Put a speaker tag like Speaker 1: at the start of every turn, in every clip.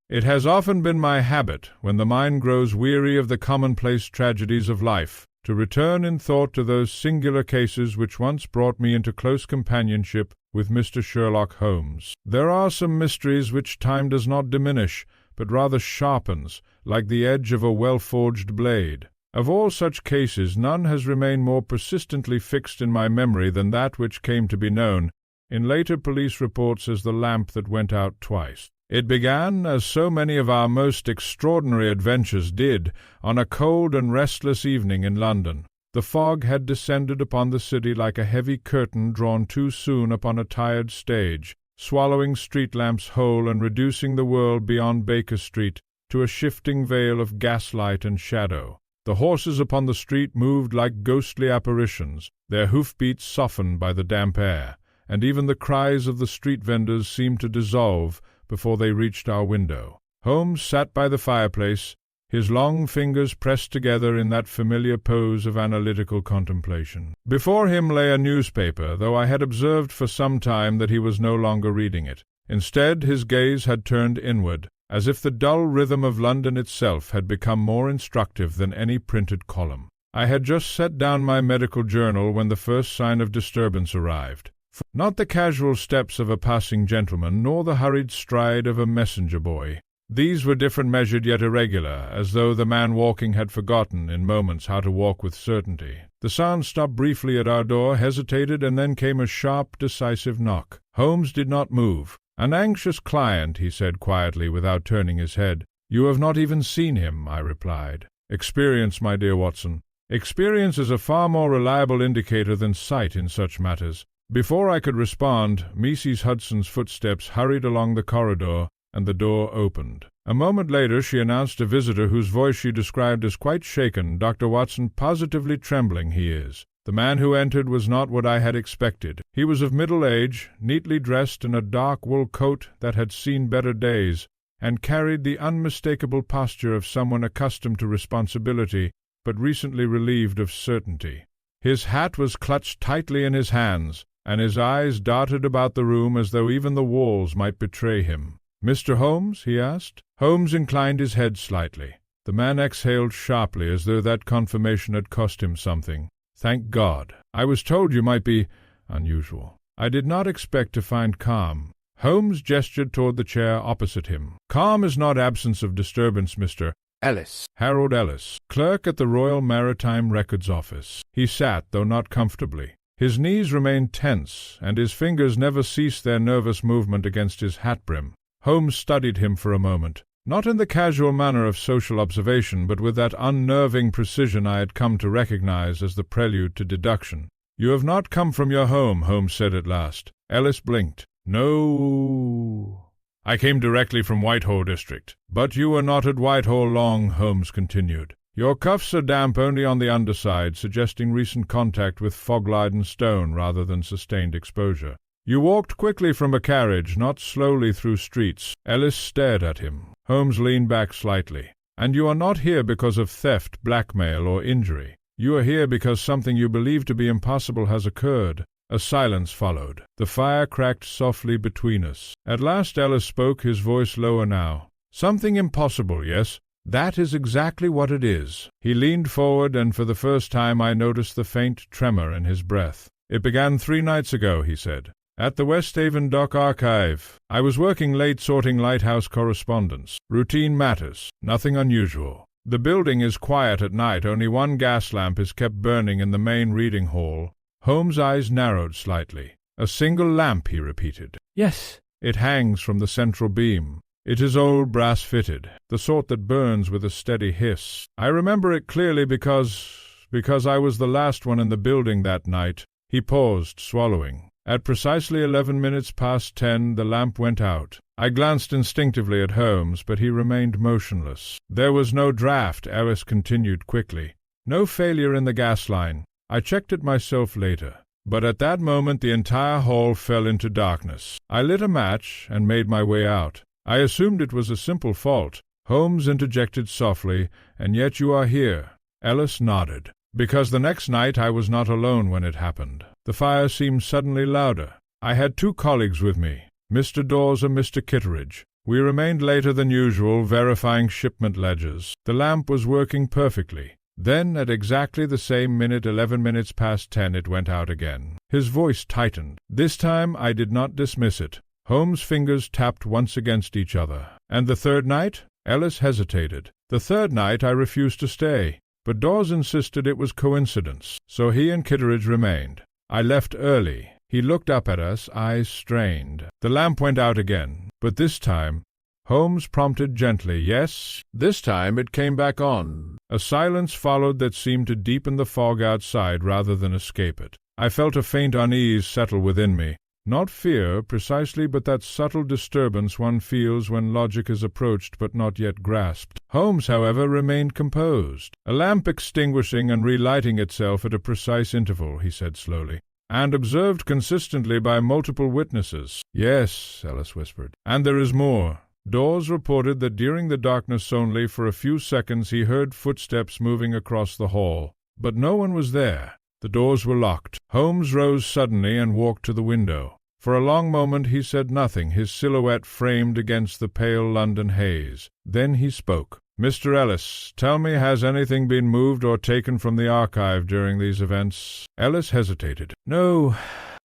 Speaker 1: It has often been my habit, when the mind grows weary of the commonplace tragedies of life, to return in thought to those singular cases which once brought me into close companionship with Mr. Sherlock Holmes. There are some mysteries which time does not diminish, but rather sharpens, like the edge of a well-forged blade. Of all such cases none has remained more persistently fixed in my memory than that which came to be known, in later police reports, as the lamp that went out twice. It began, as so many of our most extraordinary adventures did, on a cold and restless evening in London. The fog had descended upon the city like a heavy curtain drawn too soon upon a tired stage, swallowing street lamps whole and reducing the world beyond Baker Street to a shifting veil of gaslight and shadow. The horses upon the street moved like ghostly apparitions, their hoof-beats softened by the damp air, and even the cries of the street vendors seemed to dissolve before they reached our window. Holmes sat by the fireplace, his long fingers pressed together in that familiar pose of analytical contemplation. Before him lay a newspaper, though I had observed for some time that he was no longer reading it. Instead, his gaze had turned inward, as if the dull rhythm of London itself had become more instructive than any printed column. I had just set down my medical journal when the first sign of disturbance arrived. Not the casual steps of a passing gentleman, nor the hurried stride of a messenger boy. These were different, measured yet irregular, as though the man walking had forgotten in moments how to walk with certainty. The sound stopped briefly at our door, hesitated, and then came a sharp, decisive knock. Holmes did not move. "An anxious client," he said quietly, without turning his head. "You have not even seen him," I replied. "Experience, my dear Watson. Experience is a far more reliable indicator than sight in such matters." Before I could respond, Mrs. Hudson's footsteps hurried along the corridor, and the door opened. A moment later she announced a visitor whose voice she described as quite shaken. "Dr. Watson, positively trembling he is." The man who entered was not what I had expected. He was of middle age, neatly dressed in a dark wool coat that had seen better days, and carried the unmistakable posture of someone accustomed to responsibility, but recently relieved of certainty. His hat was clutched tightly in his hands, and his eyes darted about the room as though even the walls might betray him. "Mr. Holmes?" he asked. Holmes inclined his head slightly. The man exhaled sharply, as though that confirmation had cost him something. "Thank God. I was told you might be unusual. I did not expect to find calm." Holmes gestured toward the chair opposite him. "Calm is not absence of disturbance, Mr.
Speaker 2: Ellis.
Speaker 1: Harold Ellis, clerk at the Royal Maritime Records Office." He sat, though not comfortably. His knees remained tense, and his fingers never ceased their nervous movement against his hat-brim. Holmes studied him for a moment, not in the casual manner of social observation, but with that unnerving precision I had come to recognize as the prelude to deduction. "You have not come from your home," Holmes said at last. Ellis blinked. "No. I came directly from Whitehall district." "But you were not at Whitehall long," Holmes continued. "Your cuffs are damp only on the underside, suggesting recent contact with fog-laden stone rather than sustained exposure. You walked quickly from a carriage, not slowly through streets." Ellis stared at him. Holmes leaned back slightly. "And you are not here because of theft, blackmail, or injury. You are here because something you believe to be impossible has occurred." A silence followed. The fire cracked softly between us. At last Ellis spoke, his voice lower now. "Something impossible, yes? That is exactly what it is." He leaned forward, and for the first time I noticed the faint tremor in his breath. "It began 3 nights ago," he said, "at the Westhaven Dock Archive. I was working late sorting lighthouse correspondence. Routine matters, nothing unusual. The building is quiet at night, only one gas lamp is kept burning in the main reading hall." Holmes' eyes narrowed slightly. "A single lamp," he repeated.
Speaker 2: "Yes."
Speaker 1: "It hangs from the central beam. It is old, brass-fitted, the sort that burns with a steady hiss. I remember it clearly because I was the last one in the building that night." He paused, swallowing. "At precisely 11 minutes past 10 the lamp went out. I glanced instinctively at Holmes, but he remained motionless. There was no draught," Ellis continued quickly. "No failure in the gas line. I checked it myself later. But at that moment the entire hall fell into darkness. I lit a match and made my way out. I assumed it was a simple fault." Holmes interjected softly, "And yet you are here." Ellis nodded. "Because the next night I was not alone when it happened. The fire seemed suddenly louder. I had 2 colleagues with me, Mr. Dawes and Mr. Kitteridge. We remained later than usual, verifying shipment ledgers. The lamp was working perfectly. Then, at exactly the same minute, 11 minutes past 10, it went out again. His voice tightened. This time I did not dismiss it. Holmes' fingers tapped once against each other. And the third night? Ellis hesitated. The third night I refused to stay, but Dawes insisted it was coincidence, so he and Kitteridge remained. I left early. He looked up at us, eyes strained. The lamp went out again, but this time Holmes prompted gently, yes. This time it came back on. A silence followed that seemed to deepen the fog outside rather than escape it. I felt a faint unease settle within me. Not fear, precisely, but that subtle disturbance one feels when logic is approached but not yet grasped. Holmes, however, remained composed. A lamp extinguishing and relighting itself at a precise interval, he said slowly, and observed consistently by multiple witnesses. Yes, Ellis whispered. And there is more. Dawes reported that during the darkness only for a few seconds he heard footsteps moving across the hall, but no one was there. The doors were locked. Holmes rose suddenly and walked to the window. For a long moment he said nothing, his silhouette framed against the pale London haze. Then he spoke. Mr. Ellis, tell me, has anything been moved or taken from the archive during these events? Ellis hesitated. No.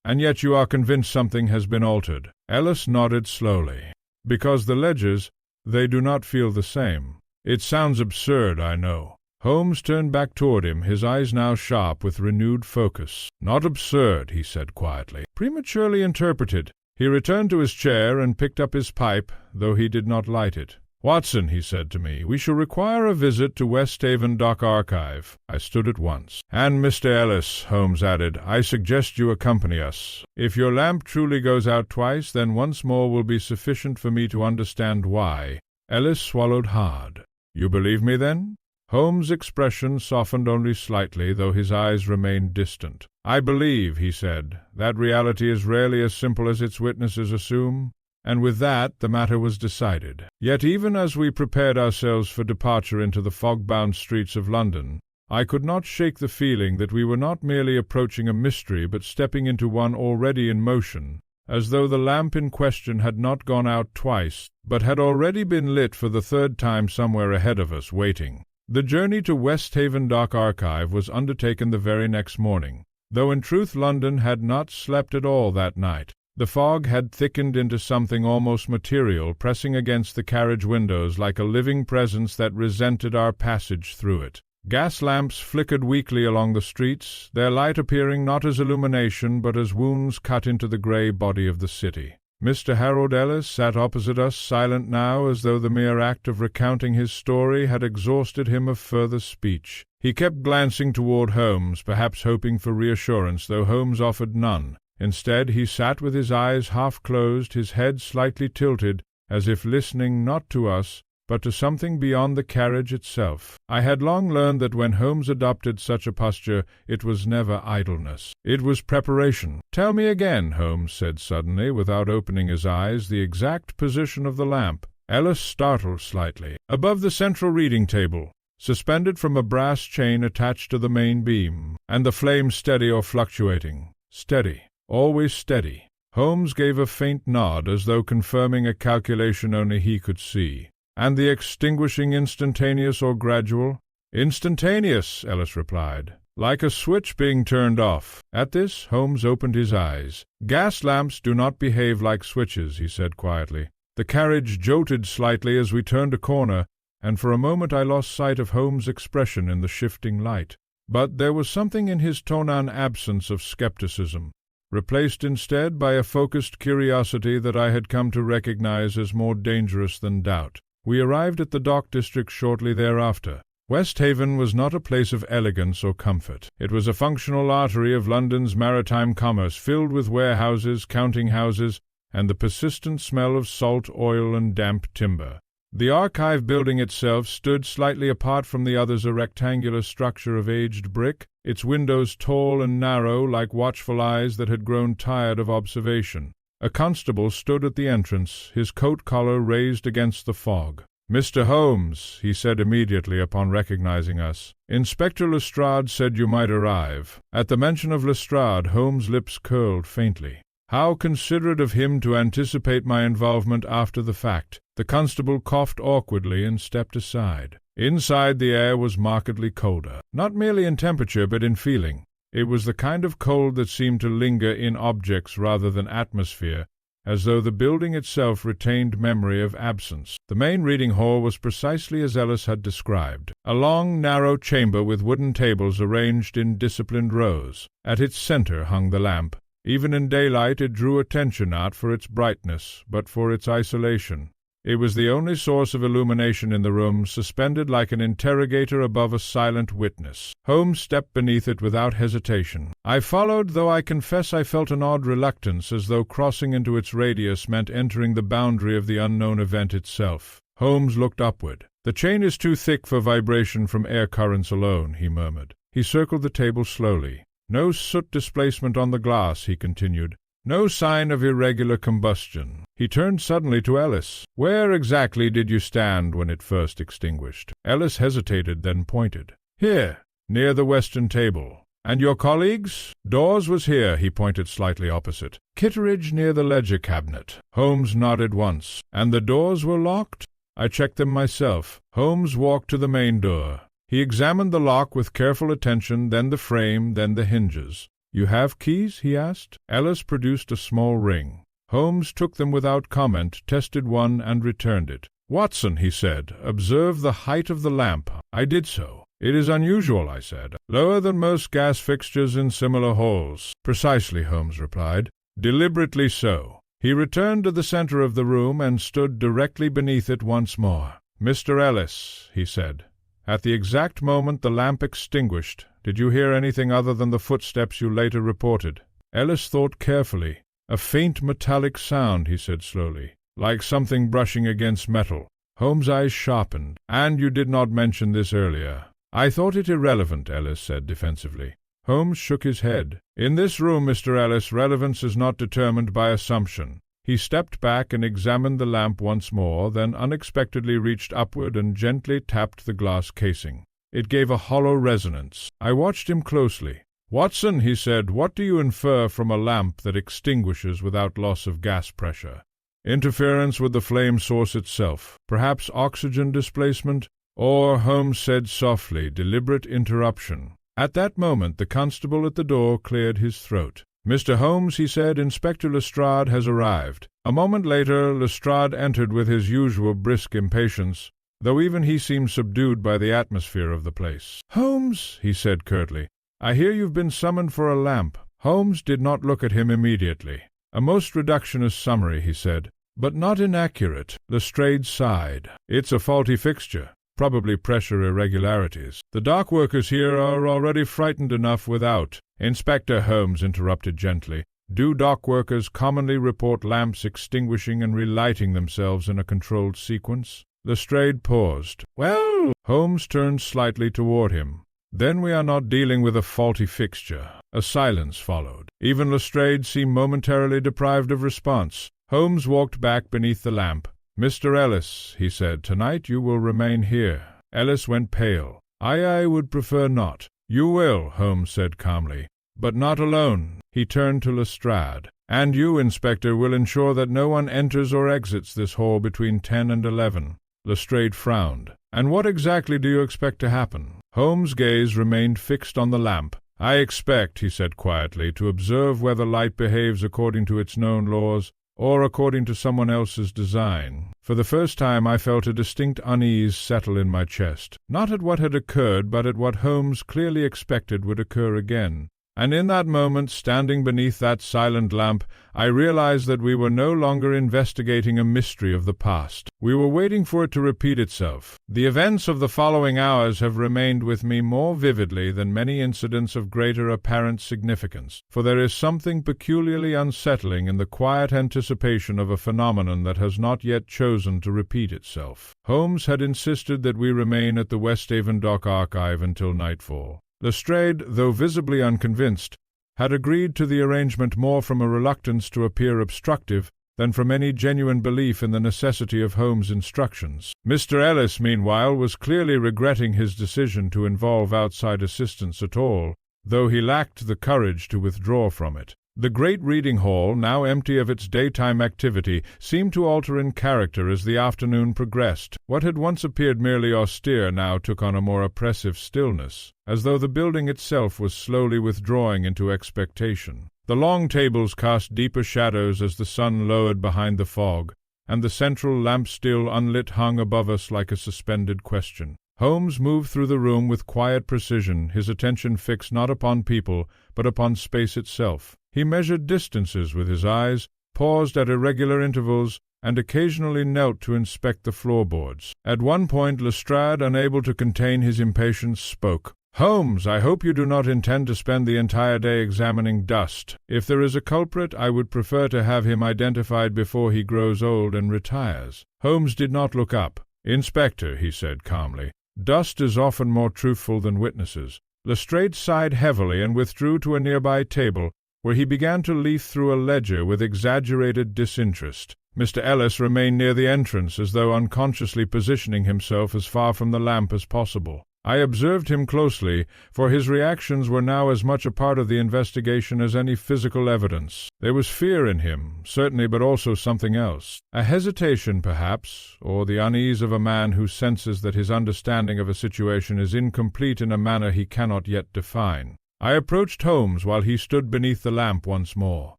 Speaker 1: And yet you are convinced something has been altered? Ellis nodded slowly. Because the ledgers, they do not feel the same. It sounds absurd, I know. Holmes turned back toward him, his eyes now sharp with renewed focus. Not absurd, he said quietly. Prematurely interpreted. He returned to his chair and picked up his pipe, though he did not light it. Watson, he said to me, we shall require a visit to Westhaven Dock Archive. I stood at once. And Mr. Ellis, Holmes added, I suggest you accompany us. If your lamp truly goes out twice, then once more will be sufficient for me to understand why. Ellis swallowed hard. You believe me, then? Holmes' expression softened only slightly, though his eyes remained distant. I believe, he said, that reality is rarely as simple as its witnesses assume, and with that the matter was decided. Yet even as we prepared ourselves for departure into the fog-bound streets of London, I could not shake the feeling that we were not merely approaching a mystery but stepping into one already in motion, as though the lamp in question had not gone out twice, but had already been lit for the third time somewhere ahead of us, waiting. The journey to Westhaven Dock Archive was undertaken the very next morning, though in truth London had not slept at all that night. The fog had thickened into something almost material, pressing against the carriage windows like a living presence that resented our passage through it. Gas lamps flickered weakly along the streets, their light appearing not as illumination but as wounds cut into the grey body of the city. Mr. Harold Ellis sat opposite us, silent now, as though the mere act of recounting his story had exhausted him of further speech. He kept glancing toward Holmes, perhaps hoping for reassurance, though Holmes offered none. Instead, he sat with his eyes half closed, his head slightly tilted, as if listening not to us, but to something beyond the carriage itself. I had long learned that when Holmes adopted such a posture, it was never idleness. It was preparation. Tell me again, Holmes said suddenly, without opening his eyes, the exact position of the lamp. Ellis startled slightly. Above the central reading table, suspended from a brass chain attached to the main beam, and the flame steady or fluctuating. Steady. Always steady. Holmes gave a faint nod, as though confirming a calculation only he could see. And the extinguishing instantaneous or gradual? Instantaneous, Ellis replied, like a switch being turned off. At this, Holmes opened his eyes. Gas lamps do not behave like switches, he said quietly. The carriage jolted slightly as we turned a corner, and for a moment I lost sight of Holmes' expression in the shifting light. But there was something in his tonal absence of skepticism, replaced instead by a focused curiosity that I had come to recognize as more dangerous than doubt. We arrived at the dock district shortly thereafter. Westhaven was not a place of elegance or comfort. It was a functional artery of London's maritime commerce, filled with warehouses, counting-houses, and the persistent smell of salt, oil, and damp timber. The archive building itself stood slightly apart from the others, a rectangular structure of aged brick, its windows tall and narrow like watchful eyes that had grown tired of observation. A constable stood at the entrance, his coat collar raised against the fog. "Mr. Holmes," he said immediately upon recognizing us. "Inspector Lestrade said you might arrive." At the mention of Lestrade, Holmes' lips curled faintly. How considerate of him to anticipate my involvement after the fact. The constable coughed awkwardly and stepped aside. Inside, the air was markedly colder, not merely in temperature but in feeling. It was the kind of cold that seemed to linger in objects rather than atmosphere, as though the building itself retained memory of absence. The main reading hall was precisely as Ellis had described, a long, narrow chamber with wooden tables arranged in disciplined rows. At its center hung the lamp. Even in daylight it drew attention not for its brightness, but for its isolation. It was the only source of illumination in the room, suspended like an interrogator above a silent witness. Holmes stepped beneath it without hesitation. I followed, though I confess I felt an odd reluctance, as though crossing into its radius meant entering the boundary of the unknown event itself. Holmes looked upward. "The chain is too thick for vibration from air currents alone," he murmured. He circled the table slowly. "No soot displacement on the glass," he continued. "No sign of irregular combustion." He turned suddenly to Ellis. "Where exactly did you stand when it first extinguished?" Ellis hesitated, then pointed. "Here, near the western table." "And your colleagues?" "Dawes was here," he pointed slightly opposite. "Kitteridge near the ledger cabinet." Holmes nodded once. "And the doors were locked?" "I checked them myself." Holmes walked to the main door. He examined the lock with careful attention, then the frame, then the hinges. "You have keys?" he asked. Ellis produced a small ring. Holmes took them without comment, tested one, and returned it. "Watson," he said, "observe the height of the lamp." I did so. "It is unusual," I said. "Lower than most gas fixtures in similar halls." "Precisely," Holmes replied. "Deliberately so." He returned to the center of the room and stood directly beneath it once more. "Mr. Ellis," he said, "at the exact moment the lamp extinguished, did you hear anything other than the footsteps you later reported?" Ellis thought carefully. "A faint metallic sound," he said slowly, "like something brushing against metal." Holmes' eyes sharpened. "And you did not mention this earlier." "I thought it irrelevant," Ellis said defensively. Holmes shook his head. "In this room, Mr. Ellis, relevance is not determined by assumption." He stepped back and examined the lamp once more, then unexpectedly reached upward and gently tapped the glass casing. It gave a hollow resonance. I watched him closely. "Watson," he said, "what do you infer from a lamp that extinguishes without loss of gas pressure?" "Interference with the flame source itself. Perhaps oxygen displacement?" Or, Holmes said softly, deliberate interruption. At that moment the constable at the door cleared his throat. "Mr. Holmes," he said, "Inspector Lestrade has arrived." A moment later Lestrade entered with his usual brisk impatience, though even he seemed subdued by the atmosphere of the place. "Holmes," he said curtly, "I hear you've been summoned for a lamp." Holmes did not look at him immediately. "A most reductionist summary," he said, "but not inaccurate." Lestrade sighed. "It's a faulty fixture. Probably pressure irregularities. The dock workers here are already frightened enough without." "Inspector," Holmes interrupted gently, "do dock workers commonly report lamps extinguishing and relighting themselves in a controlled sequence?" Lestrade paused. "Well—" Holmes turned slightly toward him. "Then we are not dealing with a faulty fixture." A silence followed. Even Lestrade seemed momentarily deprived of response. Holmes walked back beneath the lamp. "Mr. Ellis," he said, "tonight you will remain here." Ellis went pale. I would prefer not." "You will," Holmes said calmly, "but not alone." He turned to Lestrade. "And you, Inspector, will ensure that no one enters or exits this hall between 10 and 11. Lestrade frowned. "And what exactly do you expect to happen?" Holmes' gaze remained fixed on the lamp. "I expect," he said quietly, "to observe whether light behaves according to its known laws or according to someone else's design." For the first time I felt a distinct unease settle in my chest, not at what had occurred, but at what Holmes clearly expected would occur again. And in that moment, standing beneath that silent lamp, I realized that we were no longer investigating a mystery of the past. We were waiting for it to repeat itself. The events of the following hours have remained with me more vividly than many incidents of greater apparent significance, for there is something peculiarly unsettling in the quiet anticipation of a phenomenon that has not yet chosen to repeat itself. Holmes had insisted that we remain at the Westhaven Dock Archive until nightfall. Lestrade, though visibly unconvinced, had agreed to the arrangement more from a reluctance to appear obstructive than from any genuine belief in the necessity of Holmes' instructions. Mr. Ellis, meanwhile, was clearly regretting his decision to involve outside assistance at all, though he lacked the courage to withdraw from it. The great reading hall, now empty of its daytime activity, seemed to alter in character as the afternoon progressed. What had once appeared merely austere now took on a more oppressive stillness, as though the building itself was slowly withdrawing into expectation. The long tables cast deeper shadows as the sun lowered behind the fog, and the central lamp still unlit hung above us like a suspended question. Holmes moved through the room with quiet precision, his attention fixed not upon people, but upon space itself. He measured distances with his eyes, paused at irregular intervals, and occasionally knelt to inspect the floorboards. At one point Lestrade, unable to contain his impatience, spoke. "Holmes, I hope you do not intend to spend the entire day examining dust. If there is a culprit, I would prefer to have him identified before he grows old and retires." Holmes did not look up. "Inspector," he said calmly, "dust is often more truthful than witnesses." Lestrade sighed heavily and withdrew to a nearby table, where he began to leaf through a ledger with exaggerated disinterest. Mr. Ellis remained near the entrance, as though unconsciously positioning himself as far from the lamp as possible. I observed him closely, for his reactions were now as much a part of the investigation as any physical evidence. There was fear in him, certainly, but also something else. A hesitation, perhaps, or the unease of a man who senses that his understanding of a situation is incomplete in a manner he cannot yet define. I approached Holmes while he stood beneath the lamp once more.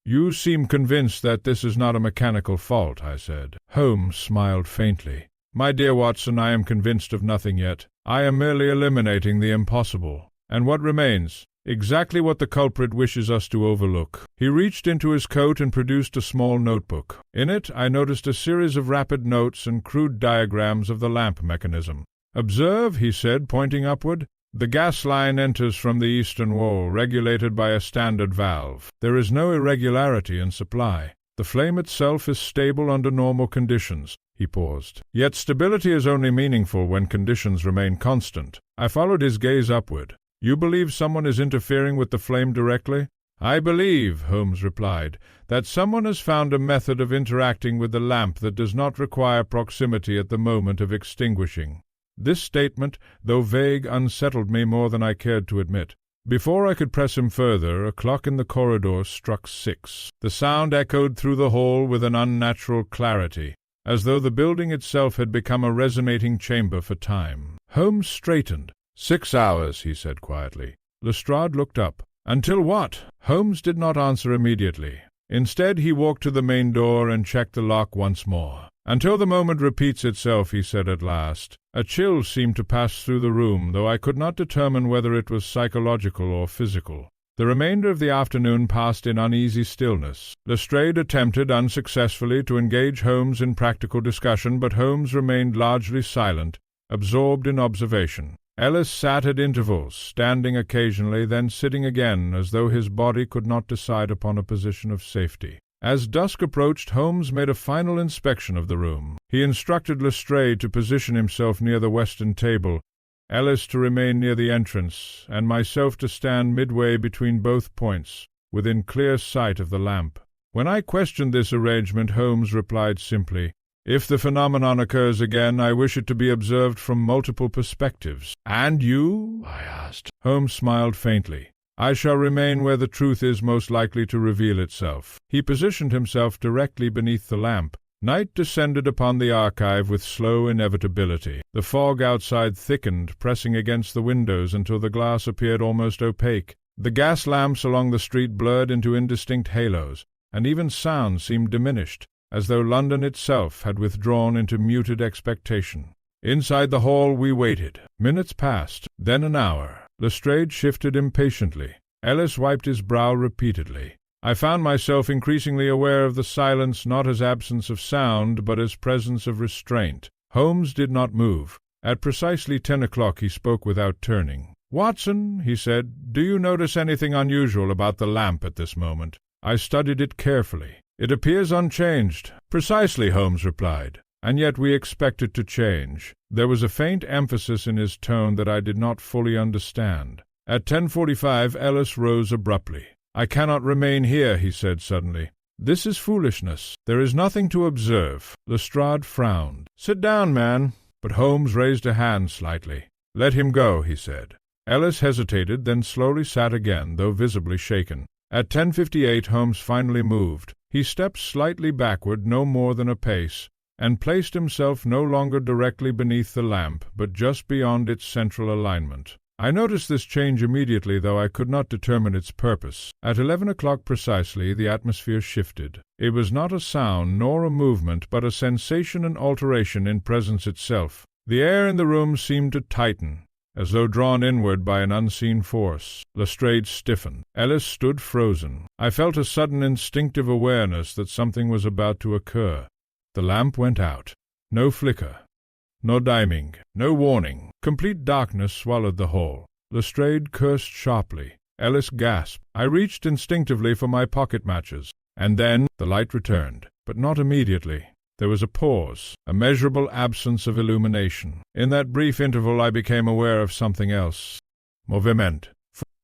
Speaker 1: "You seem convinced that this is not a mechanical fault," I said. Holmes smiled faintly. "My dear Watson, I am convinced of nothing yet. I am merely eliminating the impossible. And what remains? Exactly what the culprit wishes us to overlook." He reached into his coat and produced a small notebook. In it I noticed a series of rapid notes and crude diagrams of the lamp mechanism. "Observe," he said, pointing upward. "The gas line enters from the eastern wall, regulated by a standard valve. There is no irregularity in supply. The flame itself is stable under normal conditions." He paused. "Yet stability is only meaningful when conditions remain constant." I followed his gaze upward. "You believe someone is interfering with the flame directly?" "I believe," Holmes replied, "that someone has found a method of interacting with the lamp that does not require proximity at the moment of extinguishing." This statement, though vague, unsettled me more than I cared to admit. Before I could press him further, a clock in the corridor struck 6. The sound echoed through the hall with an unnatural clarity, as though the building itself had become a resonating chamber for time. Holmes straightened. 6 hours, he said quietly. Lestrade looked up. "Until what?" Holmes did not answer immediately. Instead, he walked to the main door and checked the lock once more. "Until the moment repeats itself," he said at last. A chill seemed to pass through the room, though I could not determine whether it was psychological or physical. The remainder of the afternoon passed in uneasy stillness. Lestrade attempted, unsuccessfully, to engage Holmes in practical discussion, but Holmes remained largely silent, absorbed in observation. Ellis sat at intervals, standing occasionally, then sitting again, as though his body could not decide upon a position of safety. As dusk approached, Holmes made a final inspection of the room. He instructed Lestrade to position himself near the western table, Ellis to remain near the entrance, and myself to stand midway between both points, within clear sight of the lamp. When I questioned this arrangement, Holmes replied simply, "If the phenomenon occurs again, I wish it to be observed from multiple perspectives." "And you?" I asked. Holmes smiled faintly. "I shall remain where the truth is most likely to reveal itself." He positioned himself directly beneath the lamp. Night descended upon the archive with slow inevitability. The fog outside thickened, pressing against the windows until the glass appeared almost opaque. The gas lamps along the street blurred into indistinct halos, and even sound seemed diminished, as though London itself had withdrawn into muted expectation. Inside the hall we waited. Minutes passed, then an hour. Lestrade shifted impatiently. Ellis wiped his brow repeatedly. I found myself increasingly aware of the silence not as absence of sound, but as presence of restraint. Holmes did not move. At precisely 10 o'clock he spoke without turning. "Watson," he said, "do you notice anything unusual about the lamp at this moment?" I studied it carefully. "It appears unchanged." "Precisely," Holmes replied. "And yet we expect it to change." There was a faint emphasis in his tone that I did not fully understand. At 10:45 Ellis rose abruptly. "I cannot remain here," he said suddenly. "This is foolishness. There is nothing to observe." Lestrade frowned. "Sit down, man." But Holmes raised a hand slightly. "Let him go," he said. Ellis hesitated, then slowly sat again, though visibly shaken. At 10:58 Holmes finally moved. He stepped slightly backward, no more than a pace, and placed himself no longer directly beneath the lamp, but just beyond its central alignment. I noticed this change immediately, though I could not determine its purpose. At 11 o'clock precisely, the atmosphere shifted. It was not a sound nor a movement, but a sensation and alteration in presence itself. The air in the room seemed to tighten, as though drawn inward by an unseen force. Lestrade stiffened. Ellis stood frozen. I felt a sudden instinctive awareness that something was about to occur. The lamp went out. No flicker. No diming, no warning. Complete darkness swallowed the whole. Lestrade cursed sharply. Ellis gasped. I reached instinctively for my pocket matches, and then the light returned, but not immediately. There was a pause, a measurable absence of illumination. In that brief interval I became aware of something else. Movement.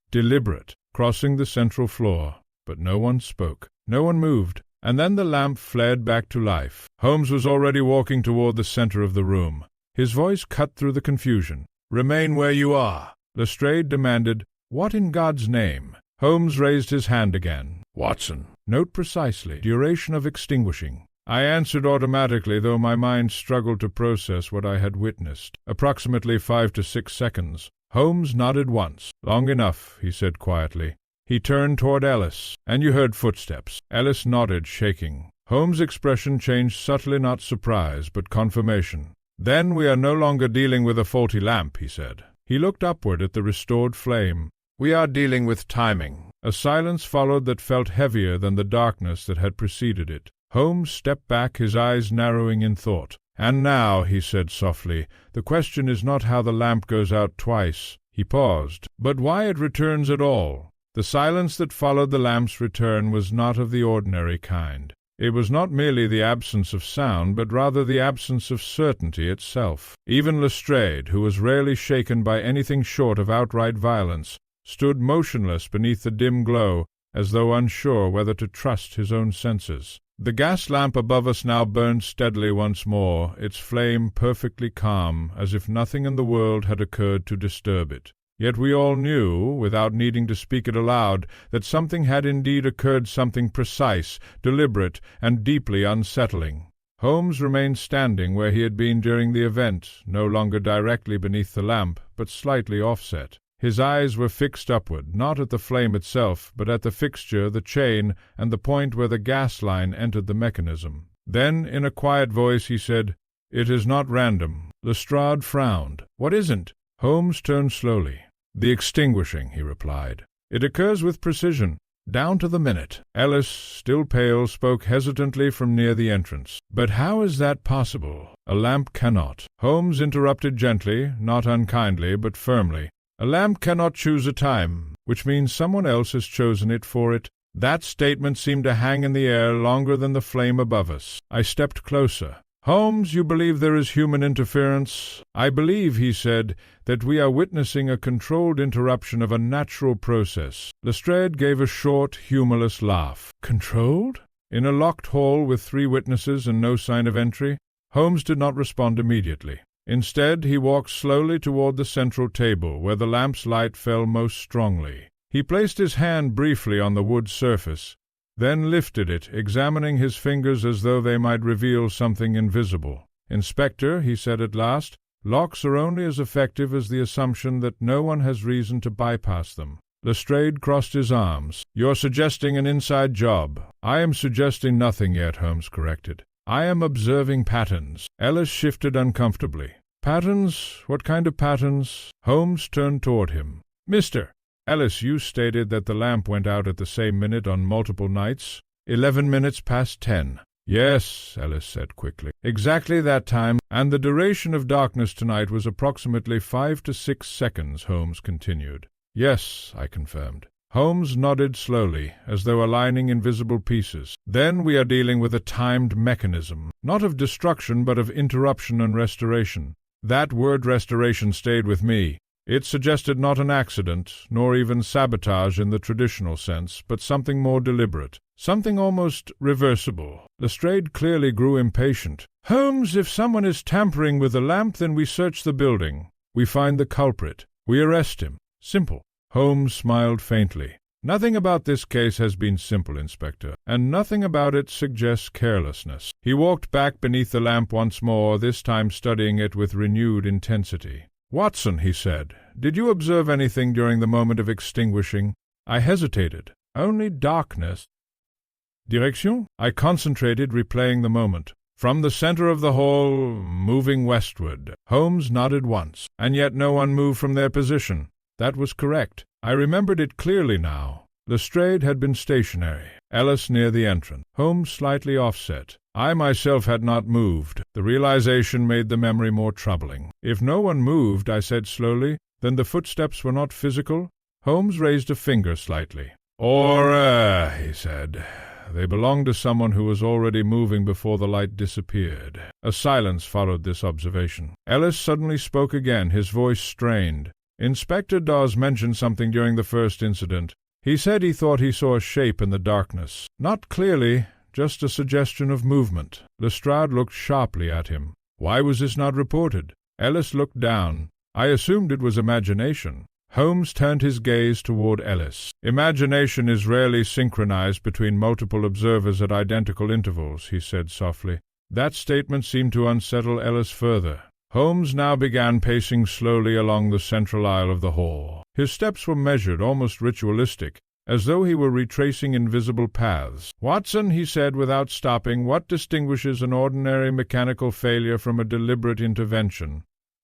Speaker 1: Deliberate, crossing the central floor. But no one spoke. No one moved. And then the lamp flared back to life. Holmes was already walking toward the center of the room. His voice cut through the confusion. "Remain where you are," Lestrade demanded. "What in God's name?" Holmes raised his hand again. "Watson. Note precisely. Duration of extinguishing." I answered automatically, though my mind struggled to process what I had witnessed. "Approximately 5 to 6 seconds." Holmes nodded once. "Long enough," he said quietly. He turned toward Ellis. "And you heard footsteps." Ellis nodded, shaking. Holmes' expression changed subtly, not surprise, but confirmation. "Then we are no longer dealing with a faulty lamp," he said. He looked upward at the restored flame. "We are dealing with timing." A silence followed that felt heavier than the darkness that had preceded it. Holmes stepped back, his eyes narrowing in thought. "And now," he said softly, "the question is not how the lamp goes out twice." He paused. "But why it returns at all." The silence that followed the lamp's return was not of the ordinary kind. It was not merely the absence of sound, but rather the absence of certainty itself. Even Lestrade, who was rarely shaken by anything short of outright violence, stood motionless beneath the dim glow, as though unsure whether to trust his own senses. The gas lamp above us now burned steadily once more, its flame perfectly calm, as if nothing in the world had occurred to disturb it. Yet we all knew, without needing to speak it aloud, that something had indeed occurred, something precise, deliberate, and deeply unsettling. Holmes remained standing where he had been during the event, no longer directly beneath the lamp, but slightly offset. His eyes were fixed upward, not at the flame itself, but at the fixture, the chain, and the point where the gas line entered the mechanism. Then, in a quiet voice, he said, "It is not random." Lestrade frowned. "What isn't?" Holmes turned slowly. "The extinguishing," he replied. "It occurs with precision, down to the minute." Ellis, still pale, spoke hesitantly from near the entrance. "But how is that possible? A lamp cannot." Holmes interrupted gently, not unkindly, but firmly. "A lamp cannot choose a time, which means someone else has chosen it for it." That statement seemed to hang in the air longer than the flame above us. I stepped closer. "Holmes, you believe there is human interference?" "I believe," he said, "that we are witnessing a controlled interruption of a natural process." Lestrade gave a short, humorless laugh. "Controlled?" In a locked hall with 3 witnesses and no sign of entry? Holmes did not respond immediately. Instead, he walked slowly toward the central table, where the lamp's light fell most strongly. He placed his hand briefly on the wood surface, then lifted it, examining his fingers as though they might reveal something invisible. "Inspector," he said at last, "locks are only as effective as the assumption that no one has reason to bypass them." Lestrade crossed his arms. "You're suggesting an inside job." "I am suggesting nothing yet," Holmes corrected. "I am observing patterns." Ellis shifted uncomfortably. "Patterns? What kind of patterns?" Holmes turned toward him. "Mister Ellis, you stated that the lamp went out at the same minute on multiple nights. 11 minutes past 10. "Yes," Ellis said quickly. "Exactly that time, and the duration of darkness tonight was approximately 5 to 6 seconds, Holmes continued. "Yes," I confirmed. Holmes nodded slowly, as though aligning invisible pieces. "Then we are dealing with a timed mechanism, not of destruction but of interruption and restoration." That word restoration stayed with me. It suggested not an accident, nor even sabotage in the traditional sense, but something more deliberate, something almost reversible. Lestrade clearly grew impatient. "Holmes, if someone is tampering with the lamp, then we search the building. We find the culprit. We arrest him. Simple." Holmes smiled faintly. "Nothing about this case has been simple, Inspector, and nothing about it suggests carelessness." He walked back beneath the lamp once more, this time studying it with renewed intensity. "Watson," he said, "did you observe anything during the moment of extinguishing?" I hesitated. "Only darkness." "Direction?" I concentrated, replaying the moment. "From the center of the hall, moving westward." Holmes nodded once. "And yet no one moved from their position." That was correct. I remembered it clearly now. Lestrade had been stationary, Ellis near the entrance, Holmes slightly offset. I myself had not moved. The realization made the memory more troubling. "If no one moved," I said slowly, "then the footsteps were not physical?" Holmes raised a finger slightly. He said, "they belonged to someone who was already moving before the light disappeared." A silence followed this observation. Ellis suddenly spoke again, his voice strained. "Inspector Dawes mentioned something during the first incident. He said he thought he saw a shape in the darkness. Not clearly, just a suggestion of movement." Lestrade looked sharply at him. "Why was this not reported?" Ellis looked down. "I assumed it was imagination." Holmes turned his gaze toward Ellis. "Imagination is rarely synchronized between multiple observers at identical intervals," he said softly. That statement seemed to unsettle Ellis further. Holmes now began pacing slowly along the central aisle of the hall. His steps were measured, almost ritualistic, as though he were retracing invisible paths. "Watson," he said without stopping, "what distinguishes an ordinary mechanical failure from a deliberate intervention?"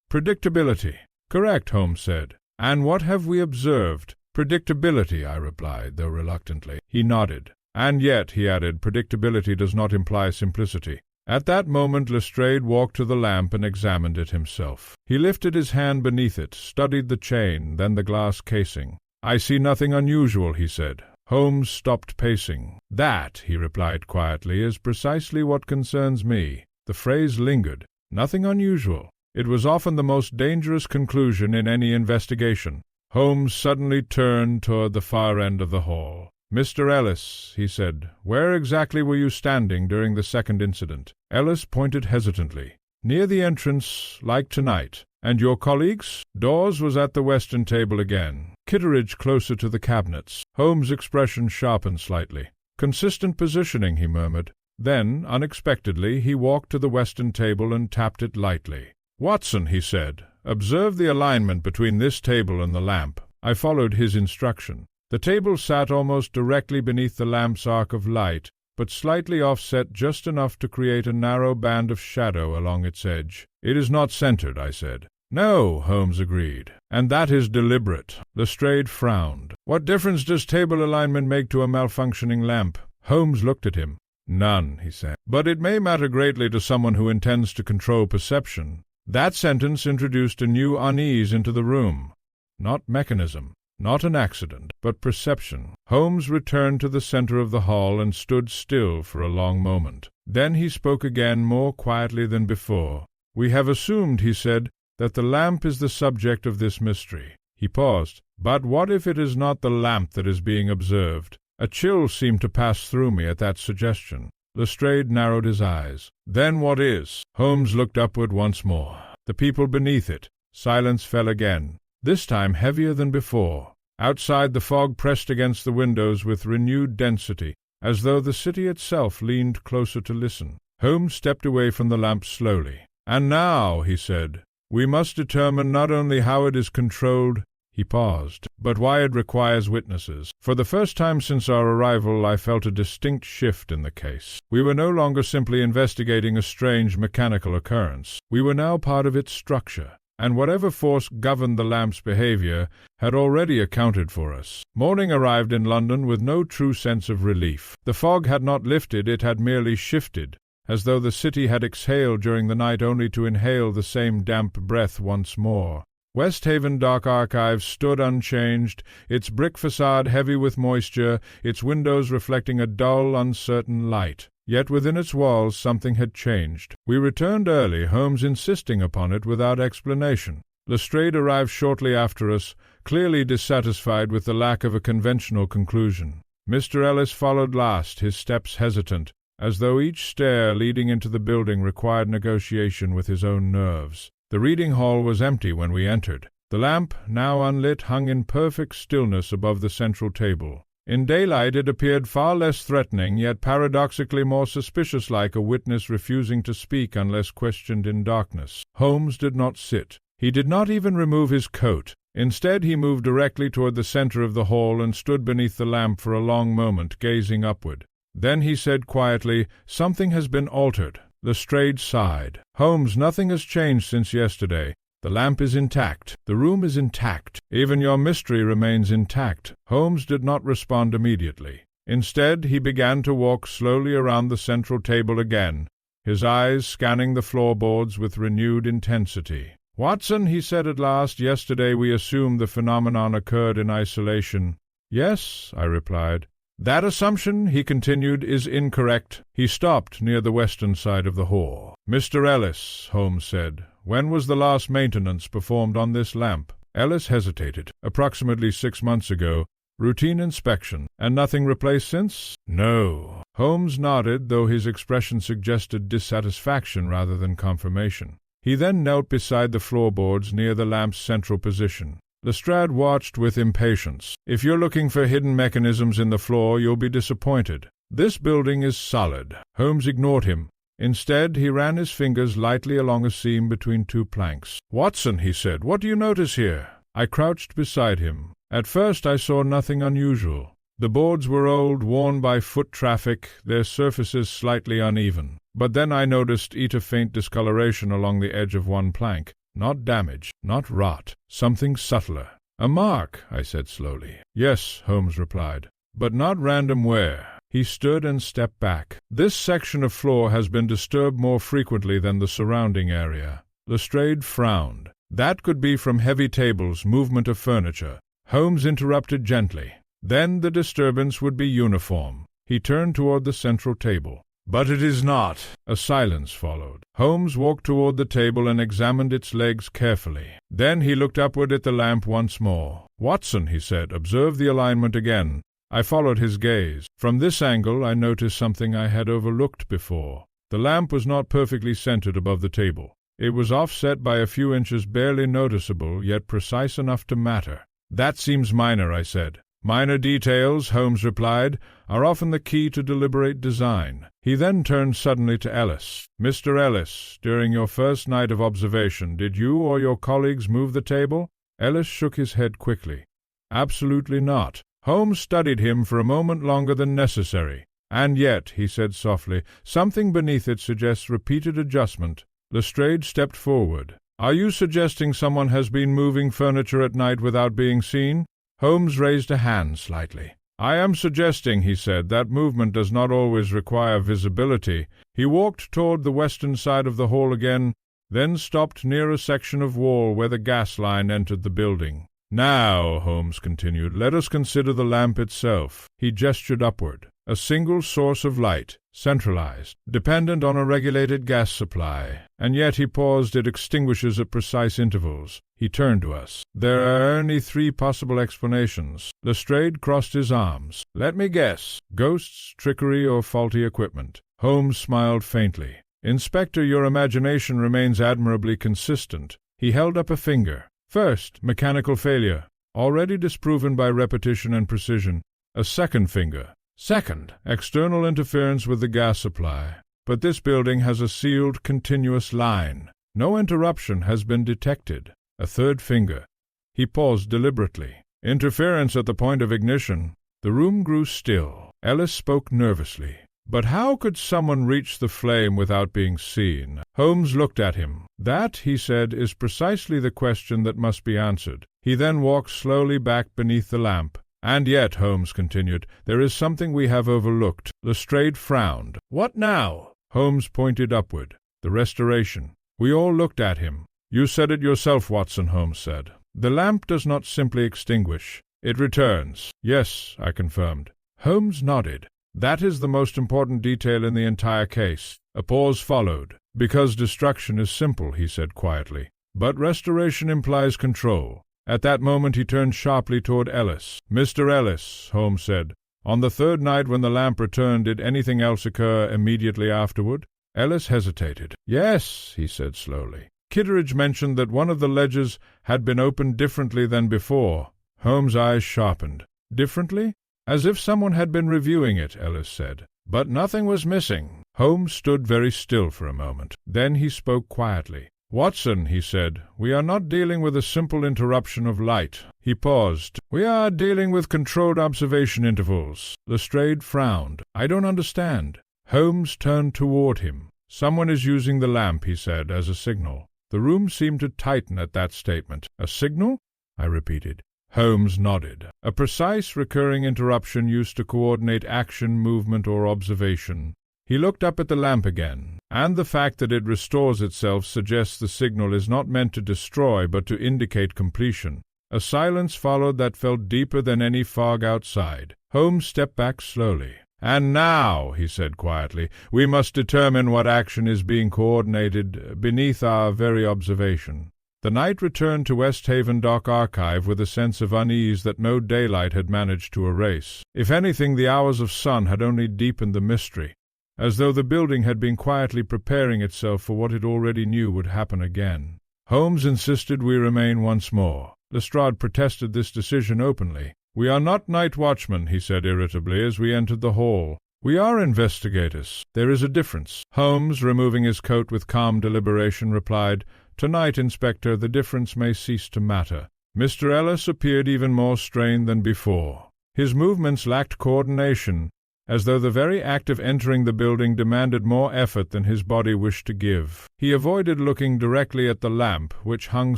Speaker 1: "Predictability." "Correct," Holmes said. "And what have we observed?" "Predictability," I replied, though reluctantly. He nodded. "And yet," he added, "predictability does not imply simplicity." At that moment Lestrade walked to the lamp and examined it himself. He lifted his hand beneath it, studied the chain, then the glass casing. "I see nothing unusual," he said. Holmes stopped pacing. "That," he replied quietly, "is precisely what concerns me." The phrase lingered. Nothing unusual. It was often the most dangerous conclusion in any investigation. Holmes suddenly turned toward the far end of the hall. "Mr. Ellis," he said, "where exactly were you standing during the second incident?" Ellis pointed hesitantly. "Near the entrance, like tonight." "And your colleagues?" "Dawes was at the western table again. Kitteridge closer to the cabinets." Holmes' expression sharpened slightly. "Consistent positioning," he murmured. Then, unexpectedly, he walked to the western table and tapped it lightly. "Watson," he said, "observe the alignment between this table and the lamp." I followed his instruction. The table sat almost directly beneath the lamp's arc of light, but slightly offset just enough to create a narrow band of shadow along its edge. "It is not centered," I said. "No," Holmes agreed, "and that is deliberate." Lestrade frowned. "What difference does table alignment make to a malfunctioning lamp?" Holmes looked at him. "None," he said. "But it may matter greatly to someone who intends to control perception." That sentence introduced a new unease into the room. Not mechanism, not an accident, but perception. Holmes returned to the center of the hall and stood still for a long moment. Then he spoke again, more quietly than before. "We have assumed," he said, "that the lamp is the subject of this mystery." He paused. "But what if it is not the lamp that is being observed?" A chill seemed to pass through me at that suggestion. Lestrade narrowed his eyes. "Then what is?" Holmes looked upward once more. The people beneath it. Silence fell again, this time heavier than before. Outside, the fog pressed against the windows with renewed density, as though the city itself leaned closer to listen. Holmes stepped away from the lamp slowly. "And now," he said, "we must determine not only how it is controlled—" He paused, "but why it requires witnesses." For the first time since our arrival, I felt a distinct shift in the case. We were no longer simply investigating a strange mechanical occurrence. We were now part of its structure, and whatever force governed the lamp's behavior had already accounted for us. Morning arrived in London with no true sense of relief. The fog had not lifted, it had merely shifted, as though the city had exhaled during the night only to inhale the same damp breath once more. Westhaven Dock Archives stood unchanged, its brick facade heavy with moisture, its windows reflecting a dull, uncertain light. Yet within its walls something had changed. We returned early, Holmes insisting upon it without explanation. Lestrade arrived shortly after us, clearly dissatisfied with the lack of a conventional conclusion. Mr. Ellis followed last, his steps hesitant, as though each stair leading into the building required negotiation with his own nerves. The reading hall was empty when we entered. The lamp, now unlit, hung in perfect stillness above the central table. In daylight it appeared far less threatening, yet paradoxically more suspicious, like a witness refusing to speak unless questioned in darkness. Holmes did not sit. He did not even remove his coat. Instead, he moved directly toward the center of the hall and stood beneath the lamp for a long moment, gazing upward. Then he said quietly, "Something has been altered." Lestrade sighed. "Holmes, nothing has changed since yesterday. The lamp is intact. The room is intact. Even your mystery remains intact." Holmes did not respond immediately. Instead, he began to walk slowly around the central table again, his eyes scanning the floorboards with renewed intensity. "Watson," he said at last, "yesterday we assumed the phenomenon occurred in isolation." "Yes," I replied. "That assumption," he continued, "is incorrect." He stopped near the western side of the hall. "Mr. Ellis," Holmes said, "when was the last maintenance performed on this lamp?" Ellis hesitated. "Approximately 6 months ago. Routine inspection. And nothing replaced since?" "No." Holmes nodded, though his expression suggested dissatisfaction rather than confirmation. He then knelt beside the floorboards near the lamp's central position. Lestrade watched with impatience. "If you're looking for hidden mechanisms in the floor, you'll be disappointed. This building is solid." Holmes ignored him. Instead, he ran his fingers lightly along a seam between 2 planks. "Watson," he said, "what do you notice here?" I crouched beside him. At first I saw nothing unusual. The boards were old, worn by foot traffic, their surfaces slightly uneven. But then I noticed a faint discoloration along the edge of one plank. Not damage, not rot, something subtler. "A mark," I said slowly. "Yes," Holmes replied, "but not random wear." He stood and stepped back. "This section of floor has been disturbed more frequently than the surrounding area." Lestrade frowned. "That could be from heavy tables, movement of furniture." Holmes interrupted gently. "Then the disturbance would be uniform." He turned toward the central table. "But it is not." A silence followed. Holmes walked toward the table and examined its legs carefully. Then he looked upward at the lamp once more. "Watson," he said, "observe the alignment again." I followed his gaze. From this angle I noticed something I had overlooked before. The lamp was not perfectly centered above the table. It was offset by a few inches, barely noticeable, yet precise enough to matter. "That seems minor," I said. "Minor details," Holmes replied, "are often the key to deliberate design." He then turned suddenly to Ellis. "Mr. Ellis, during your first night of observation, did you or your colleagues move the table?" Ellis shook his head quickly. "Absolutely not." Holmes studied him for a moment longer than necessary. "And yet," he said softly, "something beneath it suggests repeated adjustment." Lestrade stepped forward. "Are you suggesting someone has been moving furniture at night without being seen?" Holmes raised a hand slightly. "I am suggesting," he said, "that movement does not always require visibility." He walked toward the western side of the hall again, then stopped near a section of wall where the gas line entered the building. "Now," Holmes continued, "let us consider the lamp itself." He gestured upward. "A single source of light, centralized, dependent on a regulated gas supply. And yet," he paused, "it extinguishes at precise intervals." He turned to us. "There are only 3 possible explanations." Lestrade crossed his arms. "Let me guess. Ghosts, trickery, or faulty equipment." Holmes smiled faintly. "Inspector, your imagination remains admirably consistent." He held up a finger. "First, mechanical failure, already disproven by repetition and precision. A second finger. Second, external interference with the gas supply. But this building has a sealed, continuous line. No interruption has been detected. A third finger." He paused deliberately. "Interference at the point of ignition." The room grew still. Ellis spoke nervously. "But how could someone reach the flame without being seen?" Holmes looked at him. "That," he said, "is precisely the question that must be answered." He then walked slowly back beneath the lamp. "And yet," Holmes continued, "there is something we have overlooked." Lestrade frowned. "What now?" Holmes pointed upward. "The restoration." We all looked at him. "You said it yourself, Watson," Holmes said. "The lamp does not simply extinguish. It returns." "Yes," I confirmed. Holmes nodded. "That is the most important detail in the entire case." A pause followed. "Because destruction is simple," he said quietly, "but restoration implies control." At that moment he turned sharply toward Ellis. "Mr. Ellis," Holmes said, "on the third night when the lamp returned, did anything else occur immediately afterward?" Ellis hesitated. "Yes," he said slowly. "Kitteridge mentioned that one of the ledges had been opened differently than before." Holmes' eyes sharpened. "Differently?" As if someone had been reviewing it, Ellis said. But nothing was missing. Holmes stood very still for a moment. Then he spoke quietly. "Watson," he said, "we are not dealing with a simple interruption of light." He paused. "We are dealing with controlled observation intervals." Lestrade frowned. "I don't understand." Holmes turned toward him. "Someone is using the lamp," he said, "as a signal." The room seemed to tighten at that statement. "A signal?" I repeated. Holmes nodded. "A precise recurring interruption used to coordinate action, movement, or observation." He looked up at the lamp again, and the fact that it restores itself suggests the signal is not meant to destroy but to indicate completion. A silence followed that felt deeper than any fog outside. Holmes stepped back slowly. "And now," he said quietly, "we must determine what action is being coordinated beneath our very observation." The knight returned to West Haven Dock Archive with a sense of unease that no daylight had managed to erase. If anything, the hours of sun had only deepened the mystery, as though the building had been quietly preparing itself for what it already knew would happen again. Holmes insisted we remain once more. Lestrade protested this decision openly. "We are not night watchmen," he said irritably as we entered the hall. "We are investigators. There is a difference." Holmes, removing his coat with calm deliberation, replied, "Tonight, Inspector, the difference may cease to matter." Mr. Ellis appeared even more strained than before. His movements lacked coordination, as though the very act of entering the building demanded more effort than his body wished to give. He avoided looking directly at the lamp, which hung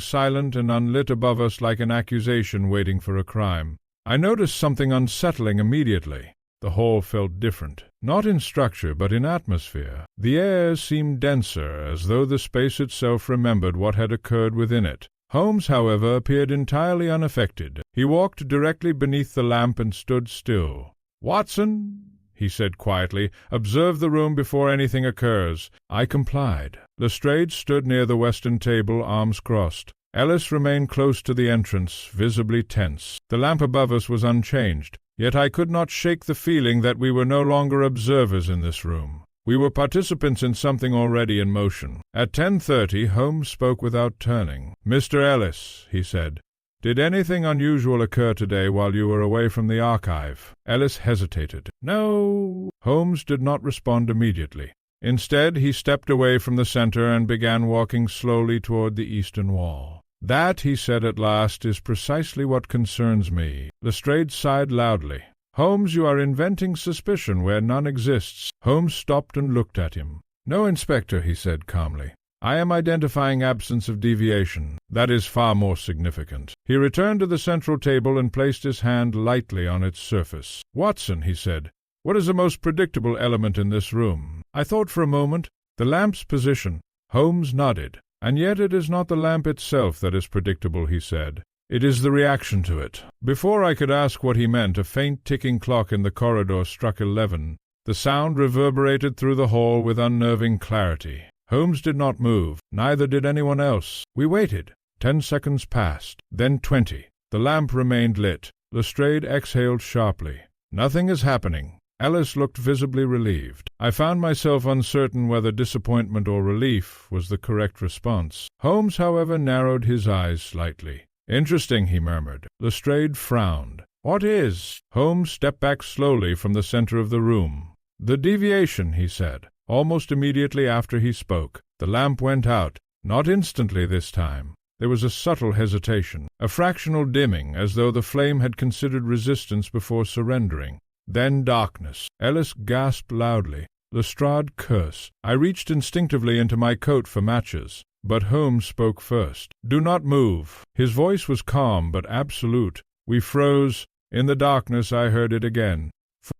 Speaker 1: silent and unlit above us like an accusation waiting for a crime. I noticed something unsettling immediately. The hall felt different, not in structure but in atmosphere. The air seemed denser, as though the space itself remembered what had occurred within it. Holmes, however, appeared entirely unaffected. He walked directly beneath the lamp and stood still. "Watson," he said quietly, "observe the room before anything occurs." I complied. Lestrade stood near the western table, arms crossed. Ellis remained close to the entrance, visibly tense. The lamp above us was unchanged, yet I could not shake the feeling that we were no longer observers in this room. We were participants in something already in motion. At 10:30, Holmes spoke without turning. "Mr. Ellis," he said, "did anything unusual occur today while you were away from the archive?" Ellis hesitated. "No." Holmes did not respond immediately. Instead, he stepped away from the center and began walking slowly toward the eastern wall. "That," he said at last, "is precisely what concerns me." Lestrade sighed loudly. "Holmes, you are inventing suspicion where none exists." Holmes stopped and looked at him. "No, Inspector," he said calmly. "I am identifying absence of deviation. That is far more significant." He returned to the central table and placed his hand lightly on its surface. "Watson," he said, "what is the most predictable element in this room?" I thought for a moment. "The lamp's position." Holmes nodded. "And yet it is not the lamp itself that is predictable," he said. "It is the reaction to it." Before I could ask what he meant, a faint ticking clock in the corridor struck 11. The sound reverberated through the hall with unnerving clarity. Holmes did not move. Neither did anyone else. We waited. 10 seconds passed. Then 20. The lamp remained lit. Lestrade exhaled sharply. "Nothing is happening." Ellis looked visibly relieved. I found myself uncertain whether disappointment or relief was the correct response. Holmes, however, narrowed his eyes slightly. "Interesting," he murmured. Lestrade frowned. "What is?" Holmes stepped back slowly from the center of the room. "The deviation," he said. Almost immediately after he spoke, the lamp went out, not instantly this time. There was a subtle hesitation, a fractional dimming, as though the flame had considered resistance before surrendering. Then darkness. Ellis gasped loudly. Lestrade cursed. I reached instinctively into my coat for matches, but Holmes spoke first. "Do not move." His voice was calm but absolute. We froze. In the darkness I heard it again.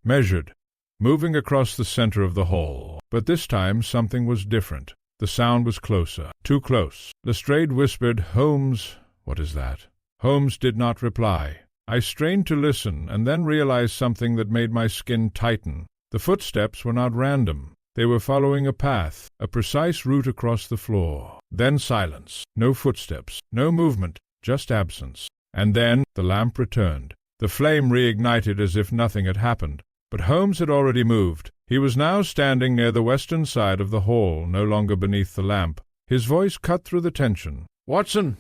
Speaker 1: Measured. Moving across the center of the hall. But this time something was different. The sound was closer. Too close. Lestrade whispered, "Holmes, what is that?" Holmes did not reply. I strained to listen, and then realized something that made my skin tighten. The footsteps were not random. They were following a path, a precise route across the floor. Then silence. No footsteps. No movement. Just absence. And then the lamp returned. The flame reignited as if nothing had happened. But Holmes had already moved. He was now standing near the western side of the hall, no longer beneath the lamp. His voice cut through the tension. "Watson!"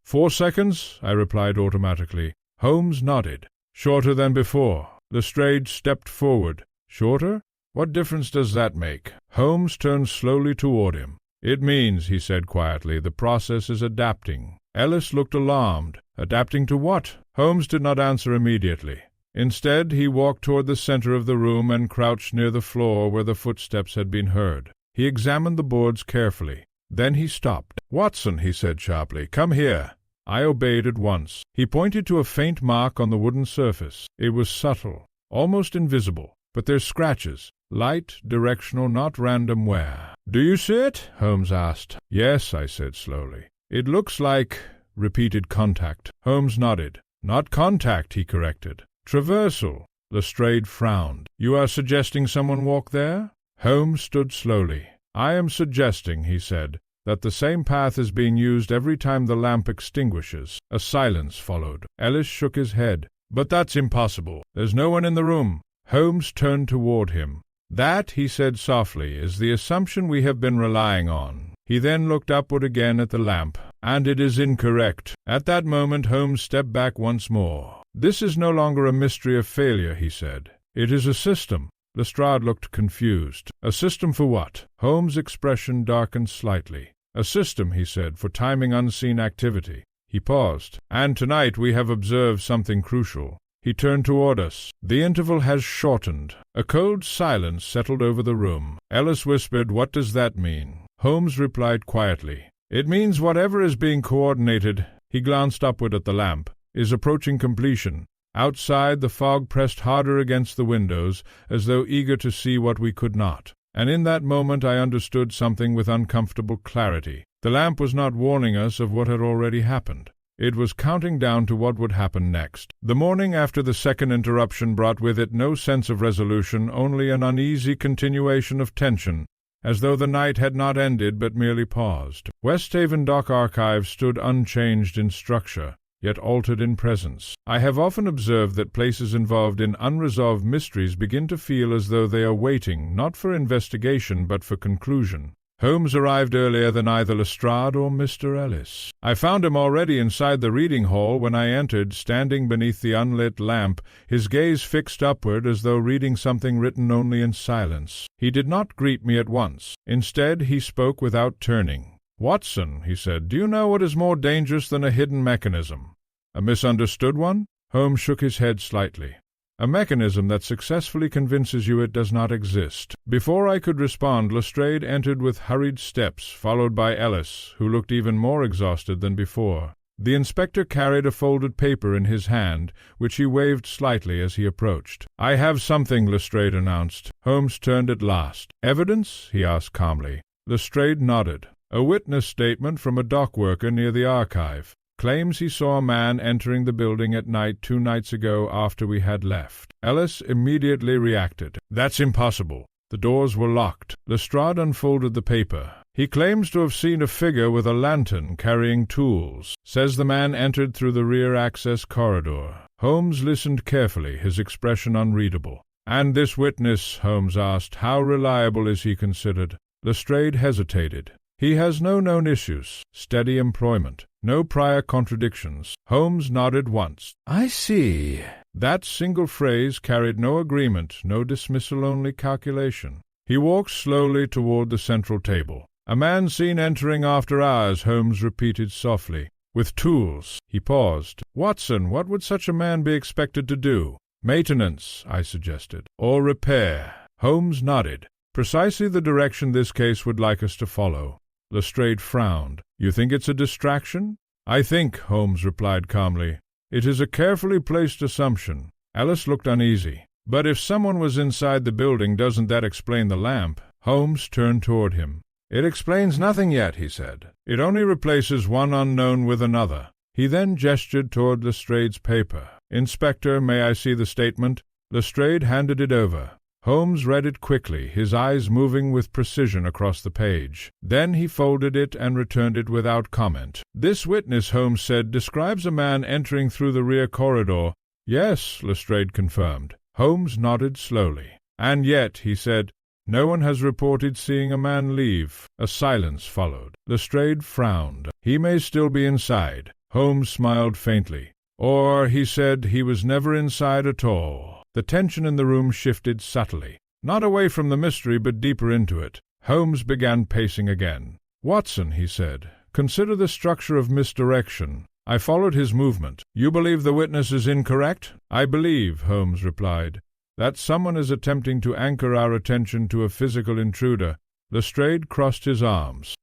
Speaker 1: 4 seconds, I replied automatically. Holmes nodded. "Shorter than before." Lestrade stepped forward. Shorter? What difference does that make? Holmes turned slowly toward him. It means, he said quietly, the process is adapting. Ellis looked alarmed. Adapting to what? Holmes did not answer immediately. Instead, he walked toward the center of the room and crouched near the floor where the footsteps had been heard. He examined the boards carefully. Then he stopped. "Watson," he said sharply, "come here." I obeyed at once. He pointed to a faint mark on the wooden surface. It was subtle, almost invisible, but there's scratches. Light, directional, not random wear. "Do you see it?" Holmes asked. "Yes," I said slowly. "It looks like—" repeated contact. Holmes nodded. "Not contact," he corrected. "Traversal." Lestrade frowned. "You are suggesting someone walked there?" Holmes stood slowly. "I am suggesting," he said, "that the same path is being used every time the lamp extinguishes." A silence followed. Ellis shook his head. "But that's impossible. There's no one in the room." Holmes turned toward him. "That," he said softly, "is the assumption we have been relying on." He then looked upward again at the lamp. "And it is incorrect." At that moment Holmes stepped back once more. "This is no longer a mystery of failure," he said. "It is a system." Lestrade looked confused. "A system for what?" Holmes' expression darkened slightly. "A system," he said, "for timing unseen activity." He paused. "And tonight we have observed something crucial." He turned toward us. The interval has shortened. A cold silence settled over the room. Ellis whispered, "What does that mean?" Holmes replied quietly, "It means whatever is being coordinated," he glanced upward at the lamp, "is approaching completion." Outside, the fog pressed harder against the windows, as though eager to see what we could not. And in that moment I understood something with uncomfortable clarity. The lamp was not warning us of what had already happened. It was counting down to what would happen next. The morning after the second interruption brought with it no sense of resolution, only an uneasy continuation of tension, as though the night had not ended but merely paused. Westhaven Dock Archives stood unchanged in structure, yet altered in presence. I have often observed that places involved in unresolved mysteries begin to feel as though they are waiting, not for investigation, but for conclusion. Holmes arrived earlier than either Lestrade or Mr. Ellis. I found him already inside the reading hall when I entered, standing beneath the unlit lamp, his gaze fixed upward as though reading something written only in silence. He did not greet me at once. Instead, he spoke without turning. "Watson," he said, "do you know what is more dangerous than a hidden mechanism?" "A misunderstood one?" Holmes shook his head slightly. "A mechanism that successfully convinces you it does not exist." Before I could respond, Lestrade entered with hurried steps, followed by Ellis, who looked even more exhausted than before. The inspector carried a folded paper in his hand, which he waved slightly as he approached. "I have something," Lestrade announced. Holmes turned at last. "Evidence?" he asked calmly. Lestrade nodded. "A witness statement from a dock worker near the archive. Claims he saw a man entering the building at night 2 nights ago after we had left." Ellis immediately reacted. "That's impossible. The doors were locked." Lestrade unfolded the paper. "He claims to have seen a figure with a lantern carrying tools. Says the man entered through the rear access corridor." Holmes listened carefully, his expression unreadable. "And this witness," Holmes asked, "how reliable is he considered?" Lestrade hesitated. "He has no known issues, steady employment, no prior contradictions." Holmes nodded once. "I see." That single phrase carried no agreement, no dismissal, only calculation. He walked slowly toward the central table. "A man seen entering after hours," Holmes repeated softly, "with tools." He paused. "Watson, what would such a man be expected to do?" "Maintenance," I suggested. "Or repair." Holmes nodded. "Precisely the direction this case would like us to follow." Lestrade frowned. "You think it's a distraction?" "I think," Holmes replied calmly, "it is a carefully placed assumption." Ellis looked uneasy. "But if someone was inside the building, doesn't that explain the lamp?" Holmes turned toward him. "It explains nothing yet," he said. "It only replaces one unknown with another." He then gestured toward Lestrade's paper. "Inspector, may I see the statement?" Lestrade handed it over. Holmes read it quickly, his eyes moving with precision across the page. Then he folded it and returned it without comment. "This witness," Holmes said, "describes a man entering through the rear corridor." "Yes," Lestrade confirmed. Holmes nodded slowly. "And yet," he said, "no one has reported seeing a man leave." A silence followed. Lestrade frowned. "He may still be inside." Holmes smiled faintly. "Or," he said, "he was never inside at all." The tension in the room shifted subtly. Not away from the mystery, but deeper into it. Holmes began pacing again. "Watson," he said, "consider the structure of misdirection." I followed his movement. "You believe the witness is incorrect?" "I believe," Holmes replied, "that someone is attempting to anchor our attention to a physical intruder." Lestrade crossed his arms.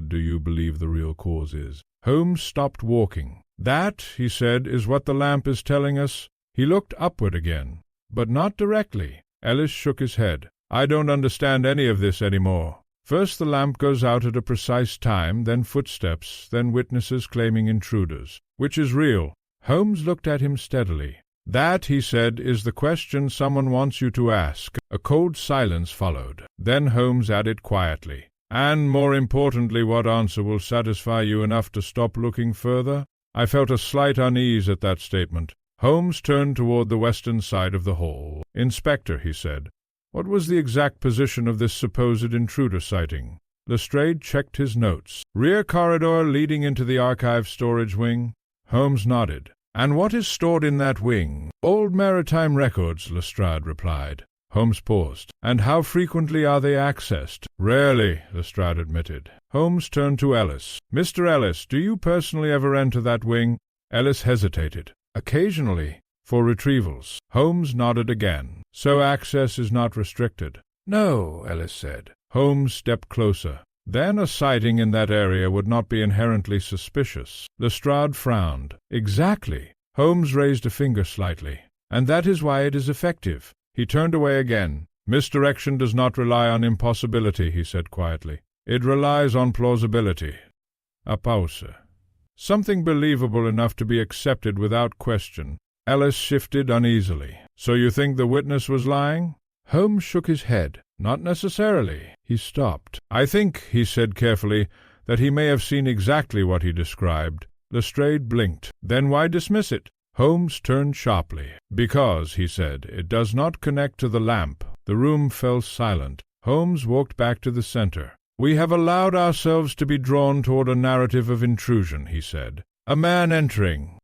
Speaker 1: Do you believe the real cause is?" Holmes stopped walking. "That," he said, "is what the lamp is telling us." He looked upward again, but not directly. Ellis shook his head. "I don't understand any of this anymore. First the lamp goes out at a precise time, then footsteps, then witnesses claiming intruders. Which is real?" Holmes looked at him steadily. "That," he said, "is the question someone wants you to ask." A cold silence followed. Then Holmes added quietly, "And, more importantly, what answer will satisfy you enough to stop looking further?" I felt a slight unease at that statement. Holmes turned toward the western side of the hall. "Inspector," he said, "what was the exact position of this supposed intruder sighting?" Lestrade checked his notes. "Rear corridor leading into the archive storage wing." Holmes nodded. "And what is stored in that wing?" "Old maritime records," Lestrade replied. Holmes paused. "And how frequently are they accessed?" "Rarely," Lestrade admitted. Holmes turned to Ellis. "Mr. Ellis, do you personally ever enter that wing?" Ellis hesitated. "Occasionally, for retrievals." Holmes nodded again. "So access is not restricted?" "No," Ellis said. Holmes stepped closer. "Then a sighting in that area would not be inherently suspicious." Lestrade frowned. "Exactly." Holmes raised a finger slightly. "And that is why it is effective." He turned away again. "Misdirection does not rely on impossibility," he said quietly. "It relies on plausibility." A pause. Something believable enough to be accepted without question. Ellis shifted uneasily. "So you think the witness was lying?" Holmes shook his head. "Not necessarily." He stopped. "I think," he said carefully, "that he may have seen exactly what he described." Lestrade blinked. "Then why dismiss it?" Holmes turned sharply. "Because," he said, "it does not connect to the lamp." The room fell silent. Holmes walked back to the center. "We have allowed ourselves to be drawn toward a narrative of intrusion," he said. "A man entering.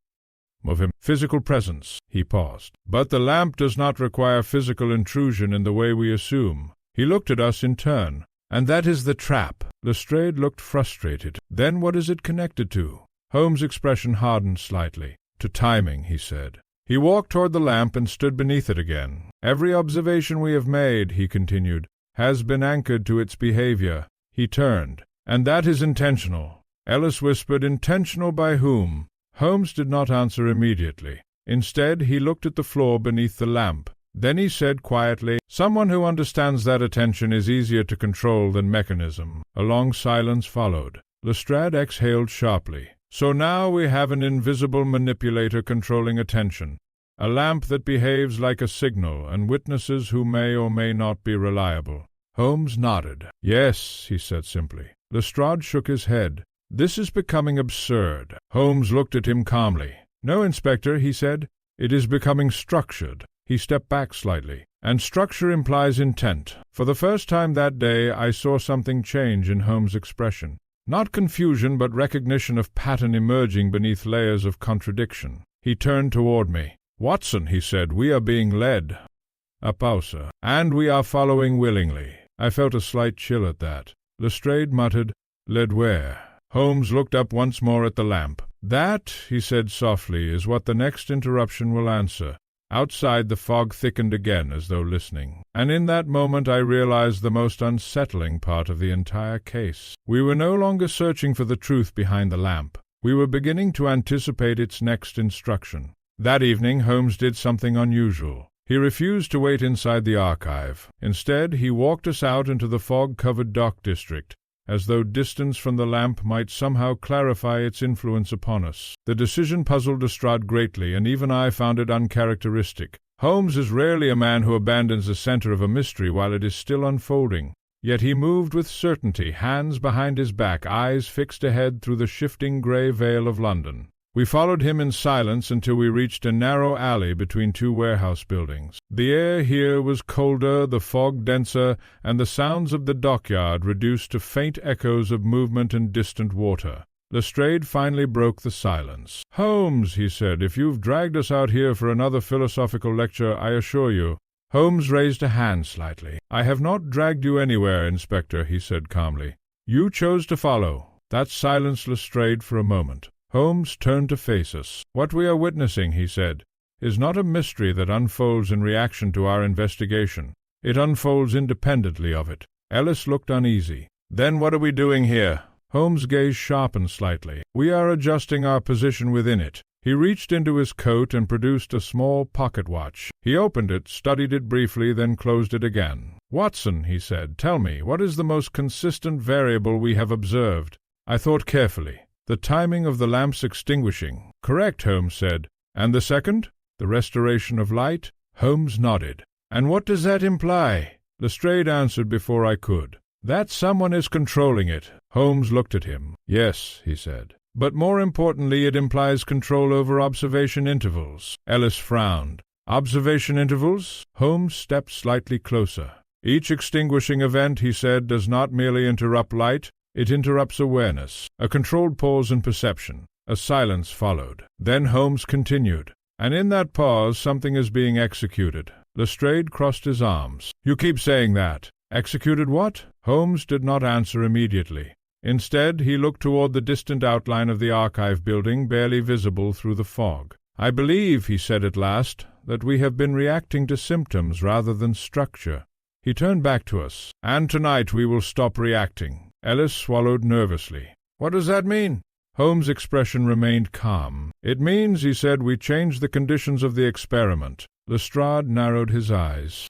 Speaker 1: Of him, physical presence." He paused. "But the lamp does not require physical intrusion in the way we assume." He looked at us in turn. "And that is the trap." Lestrade looked frustrated. "Then what is it connected to?" Holmes' expression hardened slightly. "To timing," he said. He walked toward the lamp and stood beneath it again. "Every observation we have made," he continued, "has been anchored to its behavior." He turned. "And that is intentional." Ellis whispered, "Intentional by whom?" Holmes did not answer immediately. Instead, he looked at the floor beneath the lamp. Then he said quietly, "Someone who understands that attention is easier to control than mechanism." A long silence followed. Lestrade exhaled sharply. "So now we have an invisible manipulator controlling attention, a lamp that behaves like a signal, and witnesses who may or may not be reliable." Holmes nodded. "Yes," he said simply. Lestrade shook his head. "This is becoming absurd." Holmes looked at him calmly. "No, Inspector," he said. "It is becoming structured." He stepped back slightly. "And structure implies intent." For the first time that day I saw something change in Holmes' expression. Not confusion, but recognition of pattern emerging beneath layers of contradiction. He turned toward me. "Watson," he said, "we are being led." A pause. "And we are following willingly." I felt a slight chill at that. Lestrade muttered, "Led where?" Holmes looked up once more at the lamp. "That," he said softly, "is what the next interruption will answer." Outside the fog thickened again as though listening, and in that moment I realized the most unsettling part of the entire case. We were no longer searching for the truth behind the lamp. We were beginning to anticipate its next instruction. That evening Holmes did something unusual. He refused to wait inside the archive. Instead, he walked us out into the fog-covered dock district, as though distance from the lamp might somehow clarify its influence upon us. The decision puzzled Lestrade greatly, and even I found it uncharacteristic. Holmes is rarely a man who abandons the center of a mystery while it is still unfolding. Yet he moved with certainty, hands behind his back, eyes fixed ahead through the shifting grey veil of London. We followed him in silence until we reached a narrow alley between two warehouse buildings. The air here was colder, the fog denser, and the sounds of the dockyard reduced to faint echoes of movement and distant water. Lestrade finally broke the silence. "Holmes," he said, "if you've dragged us out here for another philosophical lecture, I assure you—" Holmes raised a hand slightly. "I have not dragged you anywhere, Inspector," he said calmly. "You chose to follow." That silenced Lestrade for a moment. Holmes turned to face us. "What we are witnessing," he said, "is not a mystery that unfolds in reaction to our investigation. It unfolds independently of it." Ellis looked uneasy. "Then what are we doing here?" Holmes' gaze sharpened slightly. "We are adjusting our position within it." He reached into his coat and produced a small pocket watch. He opened it, studied it briefly, then closed it again. "Watson," he said, "tell me, what is the most consistent variable we have observed?" I thought carefully. "The timing of the lamp's extinguishing." "Correct," Holmes said. "And the second?" "The restoration of light." Holmes nodded. "And what does that imply?" Lestrade answered before I could. "That someone is controlling it." Holmes looked at him. "Yes," he said. "But more importantly, it implies control over observation intervals." Ellis frowned. "Observation intervals?" Holmes stepped slightly closer. "Each extinguishing event," he said, "does not merely interrupt light, it interrupts awareness." A controlled pause in perception. A silence followed. Then Holmes continued. "And in that pause something is being executed." Lestrade crossed his arms. "You keep saying that. Executed what?" Holmes did not answer immediately. Instead, he looked toward the distant outline of the archive building, barely visible through the fog. "I believe," he said at last, "that we have been reacting to symptoms rather than structure." He turned back to us. "And tonight we will stop reacting." Ellis swallowed nervously. "What does that mean?" Holmes' expression remained calm. "It means," he said, "we change the conditions of the experiment." Lestrade narrowed his eyes.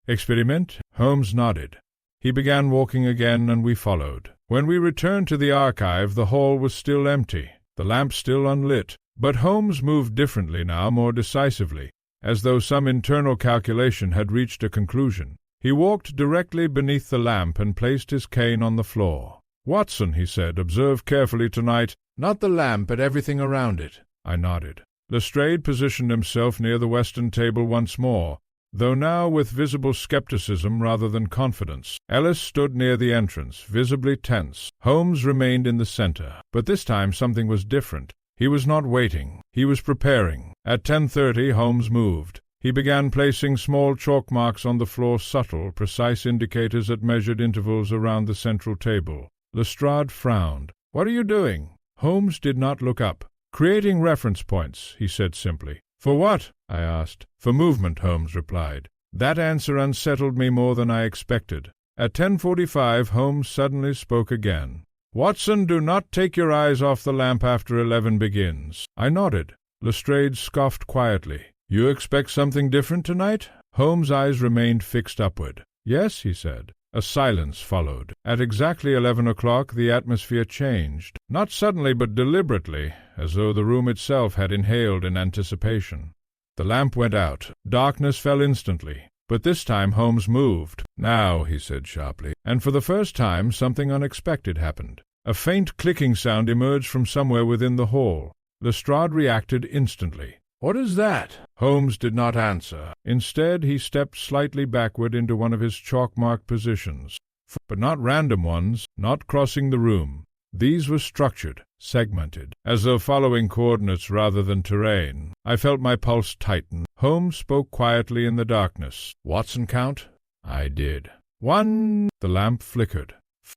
Speaker 1: "Experiment?" Holmes nodded. He began walking again, and we followed. When we returned to the archive, the hall was still empty, the lamp still unlit. But Holmes moved differently now, more decisively, as though some internal calculation had reached a conclusion. He walked directly beneath the lamp and placed his cane on the floor. "Watson," he said, "observe carefully tonight, not the lamp, but everything around it." I nodded. Lestrade positioned himself near the western table once more, though now with visible skepticism rather than confidence. Ellis stood near the entrance, visibly tense. Holmes remained in the center. But this time something was different. He was not waiting. He was preparing. At 10:30 Holmes moved. He began placing small chalk marks on the floor, subtle, precise indicators at measured intervals around the central table. Lestrade frowned. "What are you doing?" Holmes did not look up. "Creating reference points," he said simply. "For what?" I asked. "For movement," Holmes replied. That answer unsettled me more than I expected. At 10:45 Holmes suddenly spoke again. "Watson, do not take your eyes off the lamp after 11 begins." I nodded. Lestrade scoffed quietly. "You expect something different tonight?" Holmes' eyes remained fixed upward. "Yes," he said. A silence followed. At exactly 11 o'clock the atmosphere changed, not suddenly but deliberately, as though the room itself had inhaled in anticipation. The lamp went out. Darkness fell instantly. But this time Holmes moved. "Now," he said sharply, and for the first time something unexpected happened. A faint clicking sound emerged from somewhere within the hall. Lestrade reacted instantly. "What is that?" Holmes did not answer. Instead, he stepped slightly backward into one of his chalk-marked positions, but not random ones, not crossing the room. These were structured, segmented, as though following coordinates rather than terrain. I felt my pulse tighten. Holmes spoke quietly in the darkness. "Watson, count?" I did. 1. The lamp flickered,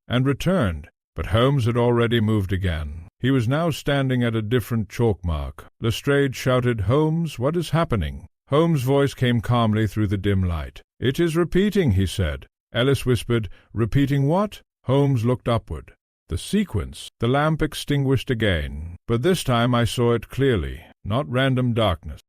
Speaker 1: and returned, but Holmes had already moved again. He was now standing at a different chalk mark. Lestrade shouted, "Holmes, what is happening?" Holmes' voice came calmly through the dim light. "It is repeating," he said. Ellis whispered, "Repeating what?" Holmes looked upward. The sequence. The lamp extinguished again, but this time I saw it clearly, not random darkness.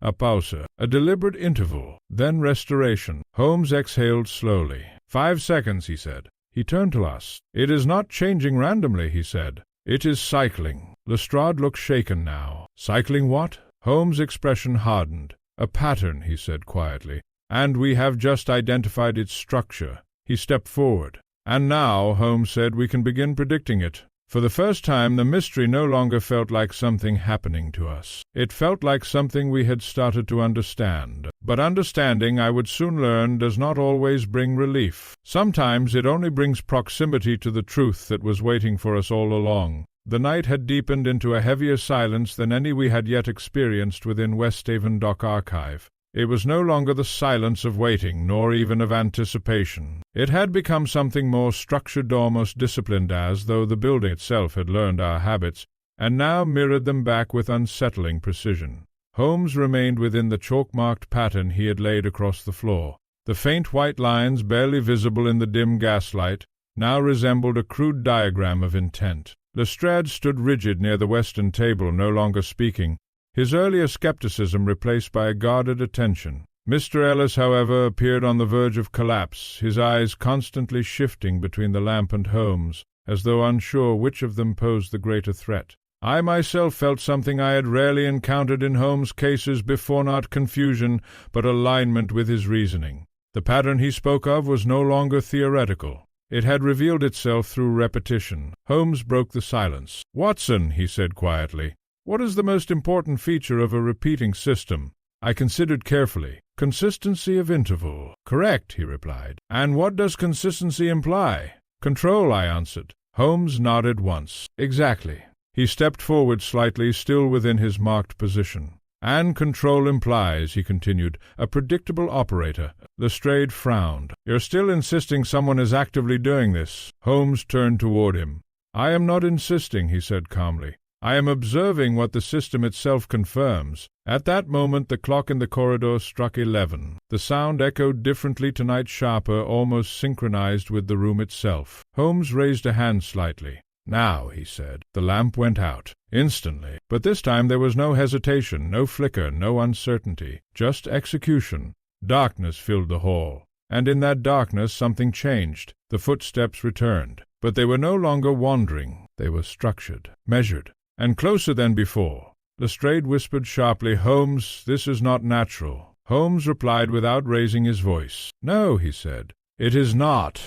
Speaker 1: A pause, a deliberate interval, then restoration. Holmes exhaled slowly. 5 seconds, he said. He turned to us. "It is not changing randomly," he said. "It is cycling." Lestrade looked shaken now. "Cycling what?" Holmes' expression hardened. "A pattern," he said quietly, "and we have just identified its structure." He stepped forward. "And now," Holmes said, "we can begin predicting it." For the first time, the mystery no longer felt like something happening to us. It felt like something we had started to understand. But understanding, I would soon learn, does not always bring relief. Sometimes it only brings proximity to the truth that was waiting for us all along. The night had deepened into a heavier silence than any we had yet experienced within Westhaven Dock Archive. It was no longer the silence of waiting, nor even of anticipation. It had become something more structured, almost disciplined, as though the building itself had learned our habits, and now mirrored them back with unsettling precision. Holmes remained within the chalk-marked pattern he had laid across the floor. The faint white lines, barely visible in the dim gaslight, now resembled a crude diagram of intent. Lestrade stood rigid near the western table, no longer speaking, his earlier skepticism replaced by a guarded attention. Mr. Ellis, however, appeared on the verge of collapse, his eyes constantly shifting between the lamp and Holmes, as though unsure which of them posed the greater threat. I myself felt something I had rarely encountered in Holmes' cases before, not confusion, but alignment with his reasoning. The pattern he spoke of was no longer theoretical. It had revealed itself through repetition. Holmes broke the silence. "Watson," he said quietly, "what is the most important feature of a repeating system?" I considered carefully. "Consistency of interval." "Correct," he replied. "And what does consistency imply?" "Control," I answered. Holmes nodded once. "Exactly." He stepped forward slightly, still within his marked position. "And control implies," he continued, "a predictable operator." Lestrade frowned. "You're still insisting someone is actively doing this?" Holmes turned toward him. "I am not insisting," he said calmly. "I am observing what the system itself confirms." At that moment the clock in the corridor struck 11. The sound echoed differently tonight, sharper, almost synchronized with the room itself. Holmes raised a hand slightly. "Now," he said. The lamp went out. Instantly. But this time there was no hesitation, no flicker, no uncertainty. Just execution. Darkness filled the hall. And in that darkness something changed. The footsteps returned. But they were no longer wandering. They were structured, measured, and closer than before. Lestrade whispered sharply, "Holmes, this is not natural." Holmes replied without raising his voice. "No," he said, "it is not."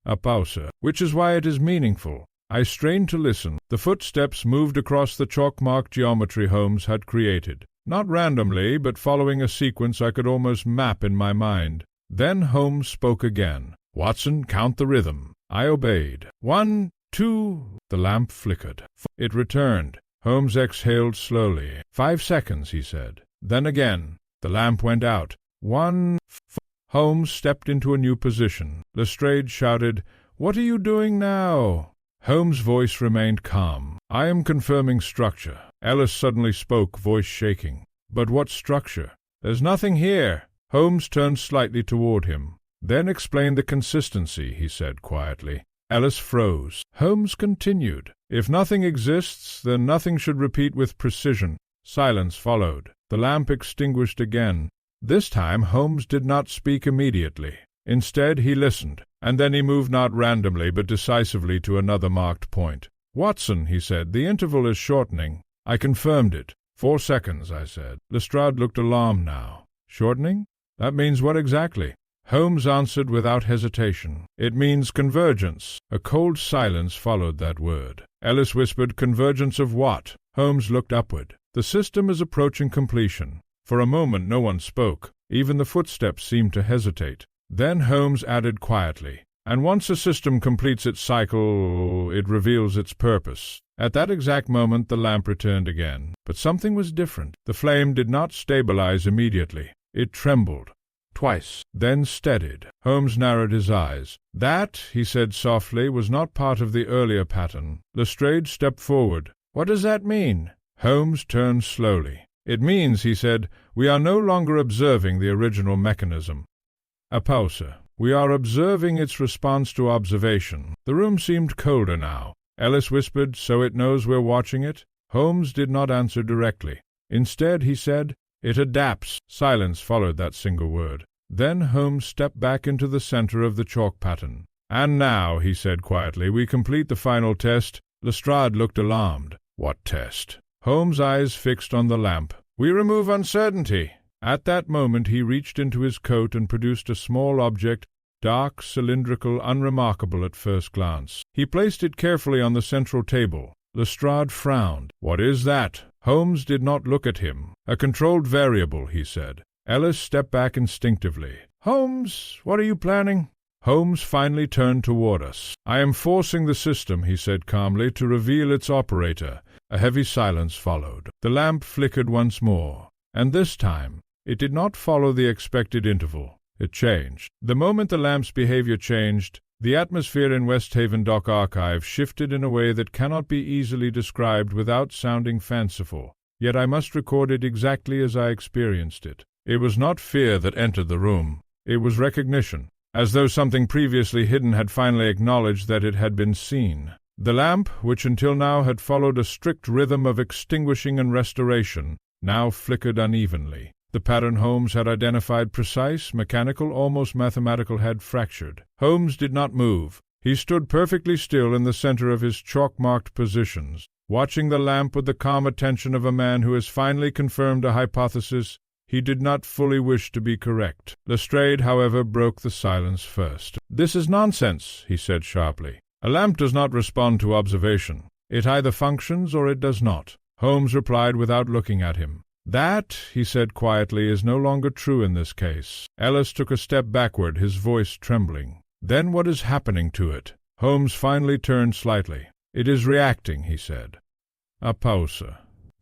Speaker 1: A pause, which is why it is meaningful. I strained to listen. The footsteps moved across the chalk-marked geometry Holmes had created. Not randomly, but following a sequence I could almost map in my mind. Then Holmes spoke again. "Watson, count the rhythm." I obeyed. 1, 2... The lamp flickered. It returned. Holmes exhaled slowly. 5 seconds, he said. Then again. The lamp went out. 1... Holmes stepped into a new position. Lestrade shouted, "What are you doing now?" Holmes' voice remained calm. "I am confirming structure." Ellis suddenly spoke, voice shaking. "But what structure? There's nothing here." Holmes turned slightly toward him. "Then explain the consistency," he said quietly. Ellis froze. Holmes continued. "If nothing exists, then nothing should repeat with precision." Silence followed. The lamp extinguished again. This time Holmes did not speak immediately. Instead, he listened, and then he moved not randomly but decisively to another marked point. "Watson," he said, "the interval is shortening." I confirmed it. 4 seconds, I said. Lestrade looked alarmed now. "Shortening? That means what exactly?" Holmes answered without hesitation. "It means convergence." A cold silence followed that word. Ellis whispered, "Convergence of what?" Holmes looked upward. "The system is approaching completion." For a moment no one spoke. Even the footsteps seemed to hesitate. Then Holmes added quietly, "And once a system completes its cycle, it reveals its purpose." At that exact moment the lamp returned again. But something was different. The flame did not stabilize immediately. It trembled. Twice, then steadied. Holmes narrowed his eyes. "That," he said softly, "was not part of the earlier pattern." Lestrade stepped forward. "What does that mean?" Holmes turned slowly. "It means," he said, "we are no longer observing the original mechanism." A pause. "We are observing its response to observation." The room seemed colder now. Ellis whispered, "So it knows we're watching it?" Holmes did not answer directly. Instead, he said, "It adapts." Silence followed that single word. Then Holmes stepped back into the center of the chalk pattern. "And now," he said quietly, "we complete the final test." Lestrade looked alarmed. "What test?" Holmes' eyes fixed on the lamp. "We remove uncertainty." At that moment he reached into his coat and produced a small object, dark, cylindrical, unremarkable at first glance. He placed it carefully on the central table. Lestrade frowned. "What is that?" Holmes did not look at him. "A controlled variable," he said. Ellis stepped back instinctively. "Holmes, what are you planning?" Holmes finally turned toward us. "I am forcing the system," he said calmly, "to reveal its operator." A heavy silence followed. The lamp flickered once more, and this time it did not follow the expected interval. It changed. The moment the lamp's behavior changed, the atmosphere in West Haven Dock Archive shifted in a way that cannot be easily described without sounding fanciful. Yet I must record it exactly as I experienced it. It was not fear that entered the room. It was recognition, as though something previously hidden had finally acknowledged that it had been seen. The lamp, which until now had followed a strict rhythm of extinguishing and restoration, now flickered unevenly. The pattern Holmes had identified, precise, mechanical, almost mathematical, had fractured. Holmes did not move. He stood perfectly still in the center of his chalk-marked positions, watching the lamp with the calm attention of a man who has finally confirmed a hypothesis he did not fully wish to be correct. Lestrade, however, broke the silence first. "This is nonsense," he said sharply. "A lamp does not respond to observation. It either functions or it does not." Holmes replied without looking at him. "That," he said quietly, "is no longer true in this case." Ellis took a step backward, his voice trembling. "Then what is happening to it?" Holmes finally turned slightly. "It is reacting," he said. A pause.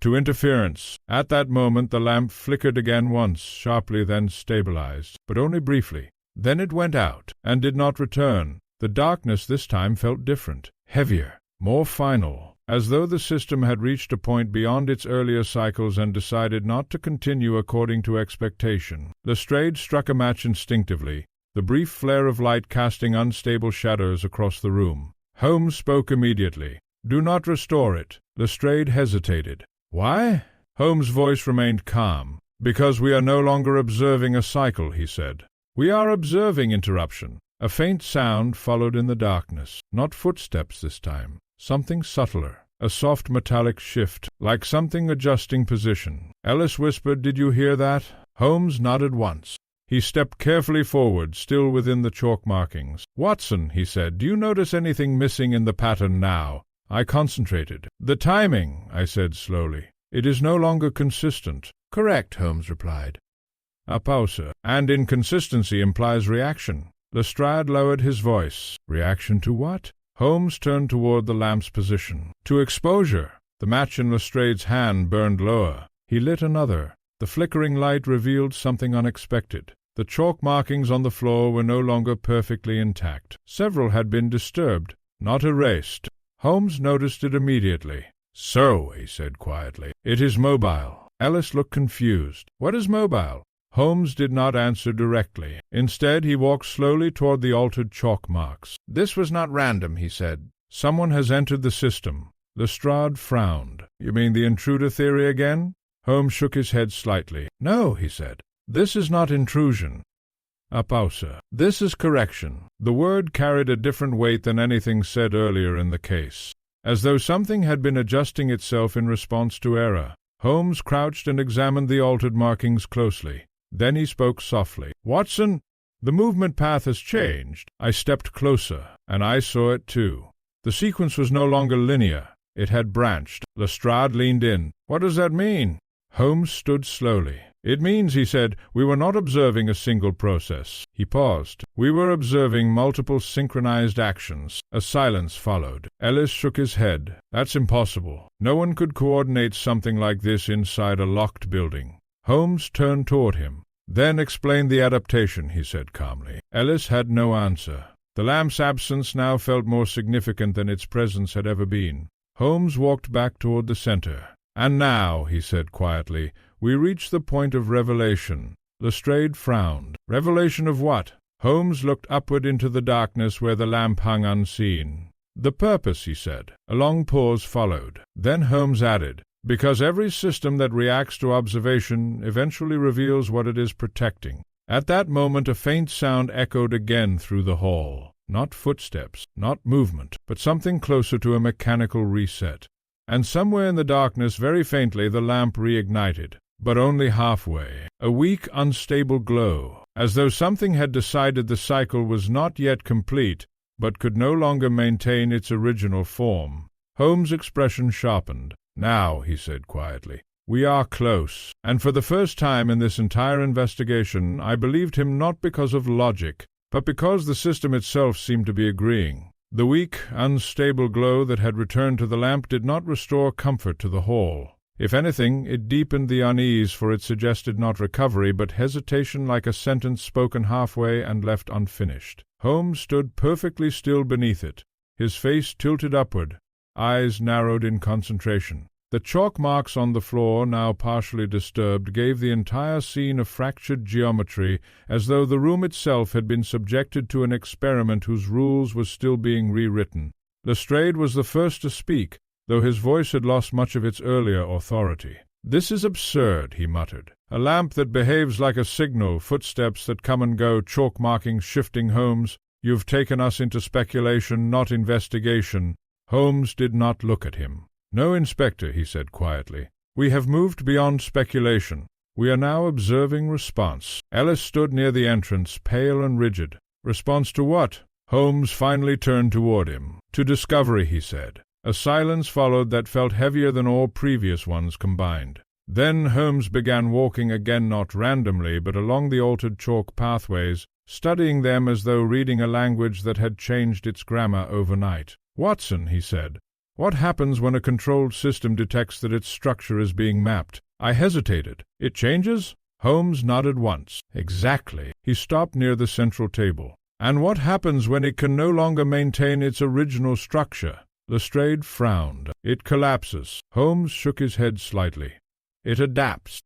Speaker 1: To interference. At that moment the lamp flickered again once, sharply, then stabilized, but only briefly. Then it went out, and did not return. The darkness this time felt different, heavier, more final, as though the system had reached a point beyond its earlier cycles and decided not to continue according to expectation. Lestrade struck a match instinctively, the brief flare of light casting unstable shadows across the room. Holmes spoke immediately. "Do not restore it." Lestrade hesitated. "Why?" Holmes' voice remained calm. "Because we are no longer observing a cycle," he said. "We are observing interruption." A faint sound followed in the darkness. Not footsteps this time. Something subtler. A soft metallic shift, like something adjusting position. Ellis whispered, "Did you hear that?" Holmes nodded once. He stepped carefully forward, still within the chalk markings. "Watson," he said, "do you notice anything missing in the pattern now?" I concentrated. "The timing," I said slowly. "It is no longer consistent." "Correct," Holmes replied. A pause. "And inconsistency implies reaction." Lestrade lowered his voice. "Reaction to what?" Holmes turned toward the lamp's position. "To exposure." The match in Lestrade's hand burned lower. He lit another. The flickering light revealed something unexpected. The chalk markings on the floor were no longer perfectly intact. Several had been disturbed, not erased. Holmes noticed it immediately. "So," he said quietly, "it is mobile." Ellis looked confused. "What is mobile?" Holmes did not answer directly. Instead, he walked slowly toward the altered chalk marks. "This was not random," he said. "Someone has entered the system." Lestrade frowned. "You mean the intruder theory again?" Holmes shook his head slightly. "No," he said. "This is not intrusion." A pause. "This is correction." The word carried a different weight than anything said earlier in the case, as though something had been adjusting itself in response to error. Holmes crouched and examined the altered markings closely. Then he spoke softly. "Watson, the movement path has changed." I stepped closer, and I saw it too. The sequence was no longer linear. It had branched. Lestrade leaned in. "What does that mean?" Holmes stood slowly. "It means," he said, "we were not observing a single process." He paused. "We were observing multiple synchronized actions." A silence followed. Ellis shook his head. "That's impossible. No one could coordinate something like this inside a locked building." Holmes turned toward him. "Then explain the adaptation," he said calmly. Ellis had no answer. The lamp's absence now felt more significant than its presence had ever been. Holmes walked back toward the center. "And now," he said quietly, "we reach the point of revelation." Lestrade frowned. "Revelation of what?" Holmes looked upward into the darkness where the lamp hung unseen. "The purpose," he said. A long pause followed. Then Holmes added, "Because every system that reacts to observation eventually reveals what it is protecting." At that moment a faint sound echoed again through the hall. Not footsteps, not movement, but something closer to a mechanical reset. And somewhere in the darkness, very faintly, the lamp reignited, but only halfway. A weak, unstable glow, as though something had decided the cycle was not yet complete, but could no longer maintain its original form. Holmes' expression sharpened. "Now," he said quietly, "we are close." And for the first time in this entire investigation, I believed him not because of logic, but because the system itself seemed to be agreeing. The weak, unstable glow that had returned to the lamp did not restore comfort to the hall. If anything, it deepened the unease, for it suggested not recovery, but hesitation, like a sentence spoken halfway and left unfinished. Holmes stood perfectly still beneath it, his face tilted upward, eyes narrowed in concentration. The chalk marks on the floor, now partially disturbed, gave the entire scene a fractured geometry, as though the room itself had been subjected to an experiment whose rules were still being rewritten. Lestrade was the first to speak, though his voice had lost much of its earlier authority. "This is absurd," he muttered. "A lamp that behaves like a signal, footsteps that come and go, chalk markings shifting. Holmes, you've taken us into speculation, not investigation." Holmes did not look at him. "No, Inspector," he said quietly. "We have moved beyond speculation. We are now observing response." Ellis stood near the entrance, pale and rigid. "Response to what?" Holmes finally turned toward him. "To discovery," he said. A silence followed that felt heavier than all previous ones combined. Then Holmes began walking again, not randomly, but along the altered chalk pathways, studying them as though reading a language that had changed its grammar overnight. "Watson," he said, "what happens when a controlled system detects that its structure is being mapped?" I hesitated. "It changes?" Holmes nodded once. "Exactly." He stopped near the central table. "And what happens when it can no longer maintain its original structure?" Lestrade frowned. "It collapses." Holmes shook his head slightly. "It adapts."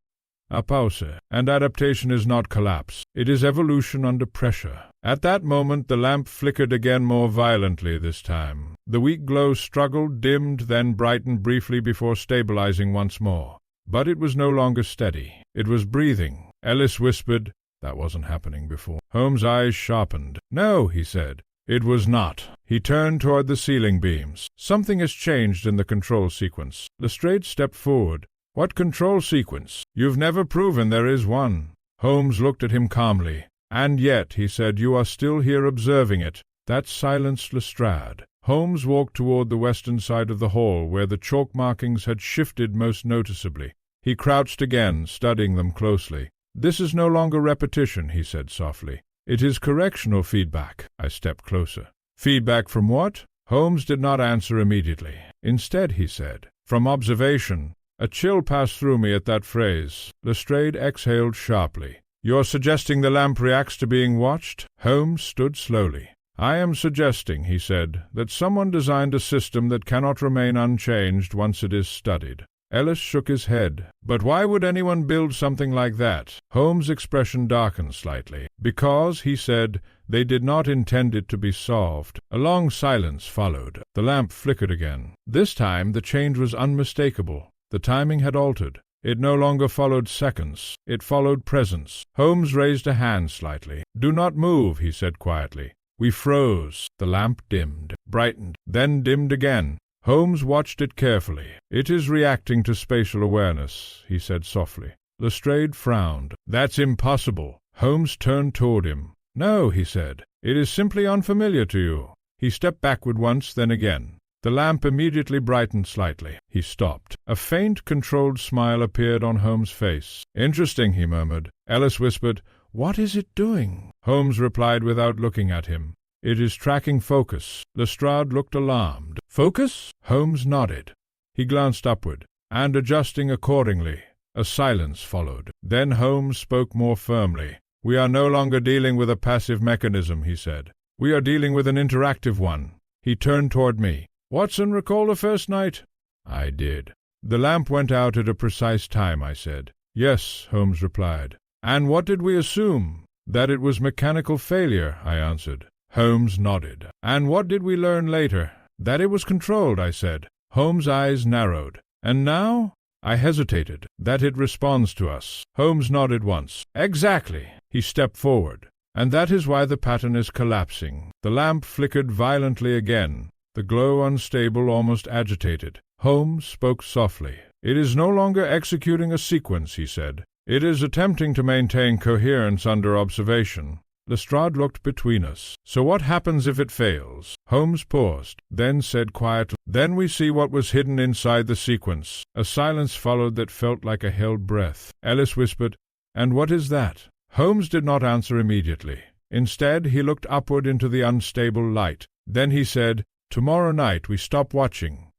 Speaker 1: A pause. "And adaptation is not collapse. It is evolution under pressure." At that moment the lamp flickered again, more violently this time. The weak glow struggled, dimmed, then brightened briefly before stabilizing once more. But it was no longer steady. It was breathing. Ellis whispered, "That wasn't happening before." Holmes' eyes sharpened. "No," he said. "It was not." He turned toward the ceiling beams. "Something has changed in the control sequence." Lestrade stepped forward. "What control sequence? You've never proven there is one." Holmes looked at him calmly. "And yet," he said, "you are still here observing it." That silenced Lestrade. Holmes walked toward the western side of the hall, where the chalk markings had shifted most noticeably. He crouched again, studying them closely. "This is no longer repetition," he said softly. "It is correctional feedback." I stepped closer. "Feedback from what?" Holmes did not answer immediately. "Instead," he said, "from observation." A chill passed through me at that phrase. Lestrade exhaled sharply. "You're suggesting the lamp reacts to being watched?" Holmes stood slowly. "I am suggesting," he said, "that someone designed a system that cannot remain unchanged once it is studied." Ellis shook his head. "But why would anyone build something like that?" Holmes' expression darkened slightly. "Because," he said, "they did not intend it to be solved." A long silence followed. The lamp flickered again. This time the change was unmistakable. The timing had altered. It no longer followed seconds. It followed presence. Holmes raised a hand slightly. "Do not move," he said quietly. We froze. The lamp dimmed, brightened, then dimmed again. Holmes watched it carefully. "It is reacting to spatial awareness," he said softly. Lestrade frowned. "That's impossible." Holmes turned toward him. "No," he said. "It is simply unfamiliar to you." He stepped backward once, then again. The lamp immediately brightened slightly. He stopped. A faint, controlled smile appeared on Holmes' face. "Interesting," he murmured. Ellis whispered, "What is it doing?" Holmes replied without looking at him, "It is tracking focus." Lestrade looked alarmed. "Focus?" Holmes nodded. He glanced upward, and adjusting accordingly. A silence followed. Then Holmes spoke more firmly. "We are no longer dealing with a passive mechanism," he said. "We are dealing with an interactive one." He turned toward me. "Watson, recall the first night?" I did. "The lamp went out at a precise time," I said. "Yes," Holmes replied. "And what did we assume?" "That it was mechanical failure," I answered. Holmes nodded. "And what did we learn later?" "That it was controlled," I said. Holmes' eyes narrowed. "And now?" I hesitated. "That it responds to us." Holmes nodded once. "Exactly." He stepped forward. "And that is why the pattern is collapsing." The lamp flickered violently again, the glow unstable, almost agitated. Holmes spoke softly. "It is no longer executing a sequence," he said. "It is attempting to maintain coherence under observation." Lestrade looked between us. "So what happens if it fails?" Holmes paused, then said quietly, "Then we see what was hidden inside the sequence." A silence followed that felt like a held breath. Ellis whispered, "And what is that?" Holmes did not answer immediately. Instead, he looked upward into the unstable light. Then he said, "Tomorrow night we stop watching."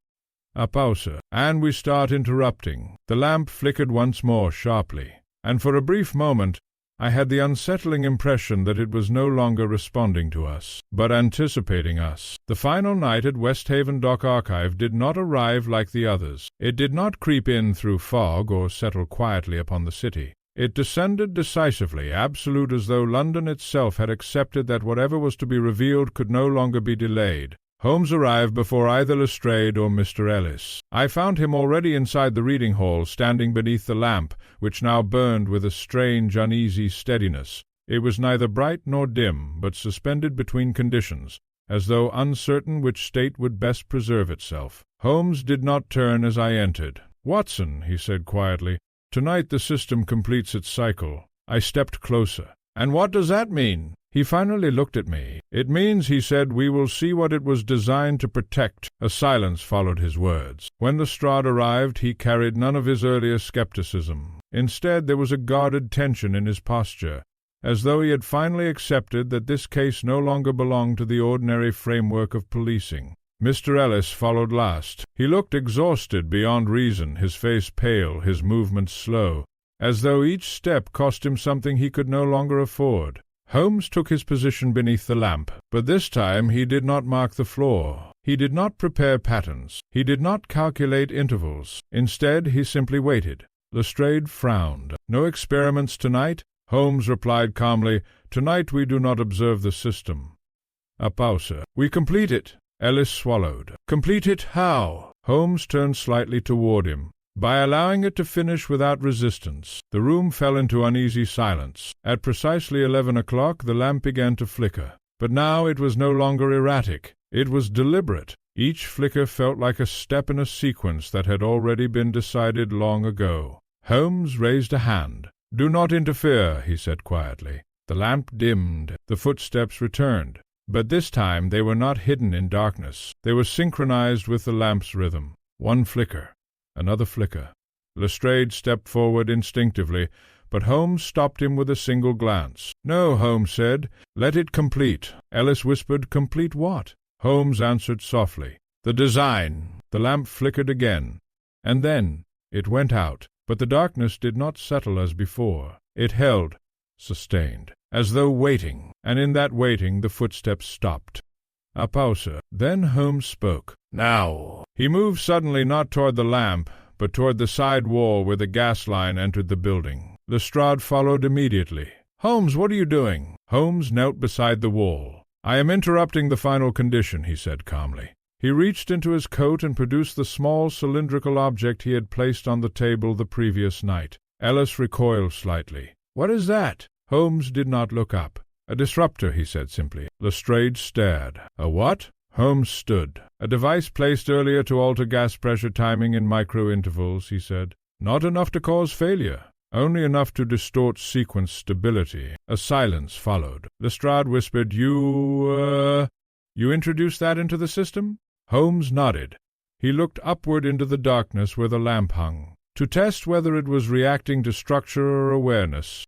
Speaker 1: A pause, and we start interrupting. The lamp flickered once more sharply, and for a brief moment I had the unsettling impression that it was no longer responding to us, but anticipating us. The final night at Westhaven Dock Archive did not arrive like the others. It did not creep in through fog or settle quietly upon the city. It descended decisively, absolute, as though London itself had accepted that whatever was to be revealed could no longer be delayed. Holmes arrived before either Lestrade or Mr. Ellis. I found him already inside the reading hall, standing beneath the lamp, which now burned with a strange, uneasy steadiness. It was neither bright nor dim, but suspended between conditions, as though uncertain which state would best preserve itself. Holmes did not turn as I entered. "Watson," he said quietly, "tonight the system completes its cycle." I stepped closer. "And what does that mean?" He finally looked at me. "It means," he said, "we will see what it was designed to protect." A silence followed his words. When Lestrade arrived, he carried none of his earlier skepticism. Instead, there was a guarded tension in his posture, as though he had finally accepted that this case no longer belonged to the ordinary framework of policing. Mr. Ellis followed last. He looked exhausted beyond reason, his face pale, his movements slow, as though each step cost him something he could no longer afford. Holmes took his position beneath the lamp, but this time he did not mark the floor. He did not prepare patterns. He did not calculate intervals. Instead, he simply waited. Lestrade frowned. "No experiments tonight?" Holmes replied calmly, "Tonight we do not observe the system." A pause. "We complete it." Ellis swallowed. "Complete it how?" Holmes turned slightly toward him. "By allowing it to finish without resistance." The room fell into uneasy silence. At precisely 11 o'clock the lamp began to flicker. But now it was no longer erratic. It was deliberate. Each flicker felt like a step in a sequence that had already been decided long ago. Holmes raised a hand. "Do not interfere," he said quietly. The lamp dimmed. The footsteps returned. But this time they were not hidden in darkness. They were synchronized with the lamp's rhythm. One flicker. Another flicker. Lestrade stepped forward instinctively, but Holmes stopped him with a single glance. "No," Holmes said. "Let it complete." Ellis whispered, "Complete what?" Holmes answered softly, "The design." The lamp flickered again, and then it went out, but the darkness did not settle as before. It held, sustained, as though waiting, and in that waiting the footsteps stopped. A pause. Then Holmes spoke. "Now." He moved suddenly, not toward the lamp, but toward the side wall where the gas line entered the building. Lestrade followed immediately. "Holmes, what are you doing?" Holmes knelt beside the wall. "I am interrupting the final condition," he said calmly. He reached into his coat and produced the small cylindrical object he had placed on the table the previous night. Ellis recoiled slightly. "What is that?" Holmes did not look up. "A disruptor," he said simply. Lestrade stared. "A what?" Holmes stood. "A device placed earlier to alter gas pressure timing in micro-intervals," he said. "Not enough to cause failure. Only enough to distort sequence stability." A silence followed. Lestrade whispered, You introduced that into the system?" Holmes nodded. He looked upward into the darkness where the lamp hung, to test whether it was reacting to structure or awareness.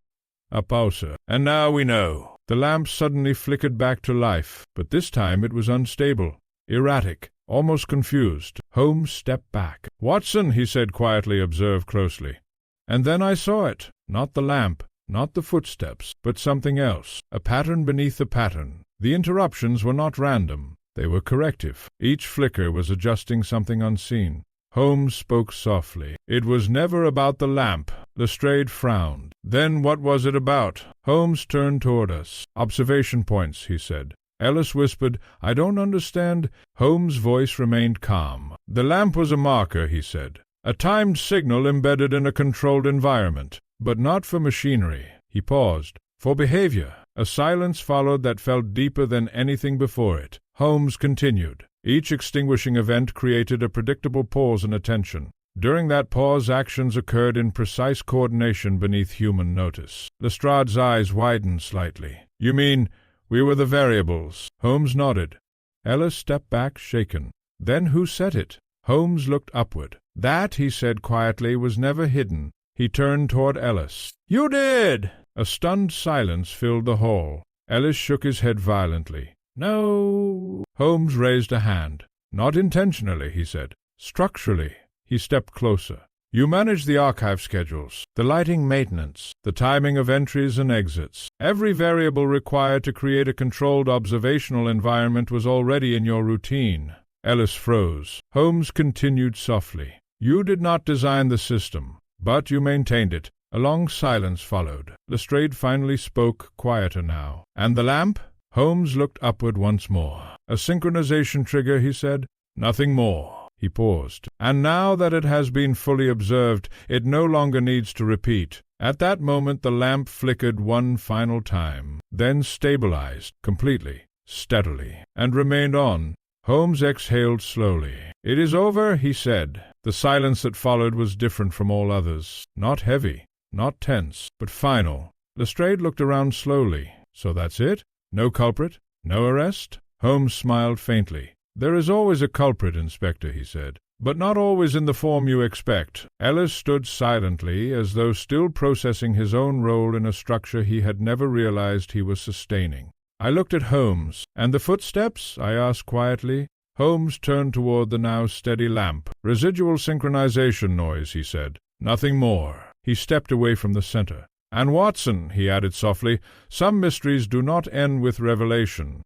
Speaker 1: A pause. "And now we know." The lamp suddenly flickered back to life, but this time it was unstable, erratic, almost confused. Holmes stepped back. "Watson," he said quietly, "observe closely." And then I saw it. Not the lamp, not the footsteps, but something else, a pattern beneath the pattern. The interruptions were not random. They were corrective. Each flicker was adjusting something unseen. Holmes spoke softly. "It was never about the lamp." Lestrade frowned. "Then what was it about?" Holmes turned toward us. "Observation points," he said. Ellis whispered, "I don't understand." Holmes' voice remained calm. "The lamp was a marker," he said. "A timed signal embedded in a controlled environment. But not for machinery." He paused. "For behavior." A silence followed that felt deeper than anything before it. Holmes continued. Each extinguishing event created a predictable pause in attention. During that pause, actions occurred in precise coordination beneath human notice. Lestrade's eyes widened slightly. "You mean we were the variables?" Holmes nodded. Ellis stepped back, shaken. "Then who set it?" Holmes looked upward. "That," he said quietly, "was never hidden." He turned toward Ellis. "You did!" A stunned silence filled the hall. Ellis shook his head violently. "No." Holmes raised a hand. "Not intentionally," he said. "Structurally." He stepped closer. "You manage the archive schedules, the lighting maintenance, the timing of entries and exits. Every variable required to create a controlled observational environment was already in your routine." Ellis froze. Holmes continued softly. "You did not design the system, but you maintained it." A long silence followed. Lestrade finally spoke, quieter now. "And the lamp?" Holmes looked upward once more. "A synchronization trigger," he said. "Nothing more." He paused. "And now that it has been fully observed, it no longer needs to repeat." At that moment the lamp flickered one final time, then stabilized, completely, steadily, and remained on. Holmes exhaled slowly. "It is over," he said. The silence that followed was different from all others. Not heavy, not tense, but final. Lestrade looked around slowly. "So that's it? No culprit? No arrest?" Holmes smiled faintly. "There is always a culprit, Inspector," he said, "but not always in the form you expect." Ellis stood silently, as though still processing his own role in a structure he had never realized he was sustaining. I looked at Holmes. "And the footsteps?" I asked quietly. Holmes turned toward the now steady lamp. "Residual synchronization noise," he said. "Nothing more." He stepped away from the center. "And Watson," he added softly, "some mysteries do not end with revelation.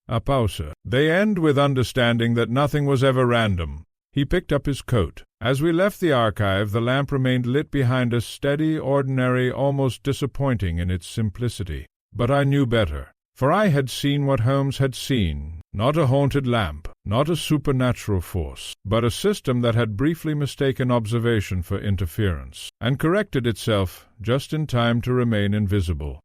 Speaker 1: A pause. They end with understanding that nothing was ever random." He picked up his coat. As we left the archive, the lamp remained lit behind us, steady, ordinary, almost disappointing in its simplicity. But I knew better, for I had seen what Holmes had seen. Not a haunted lamp, not a supernatural force, but a system that had briefly mistaken observation for interference, and corrected itself just in time to remain invisible.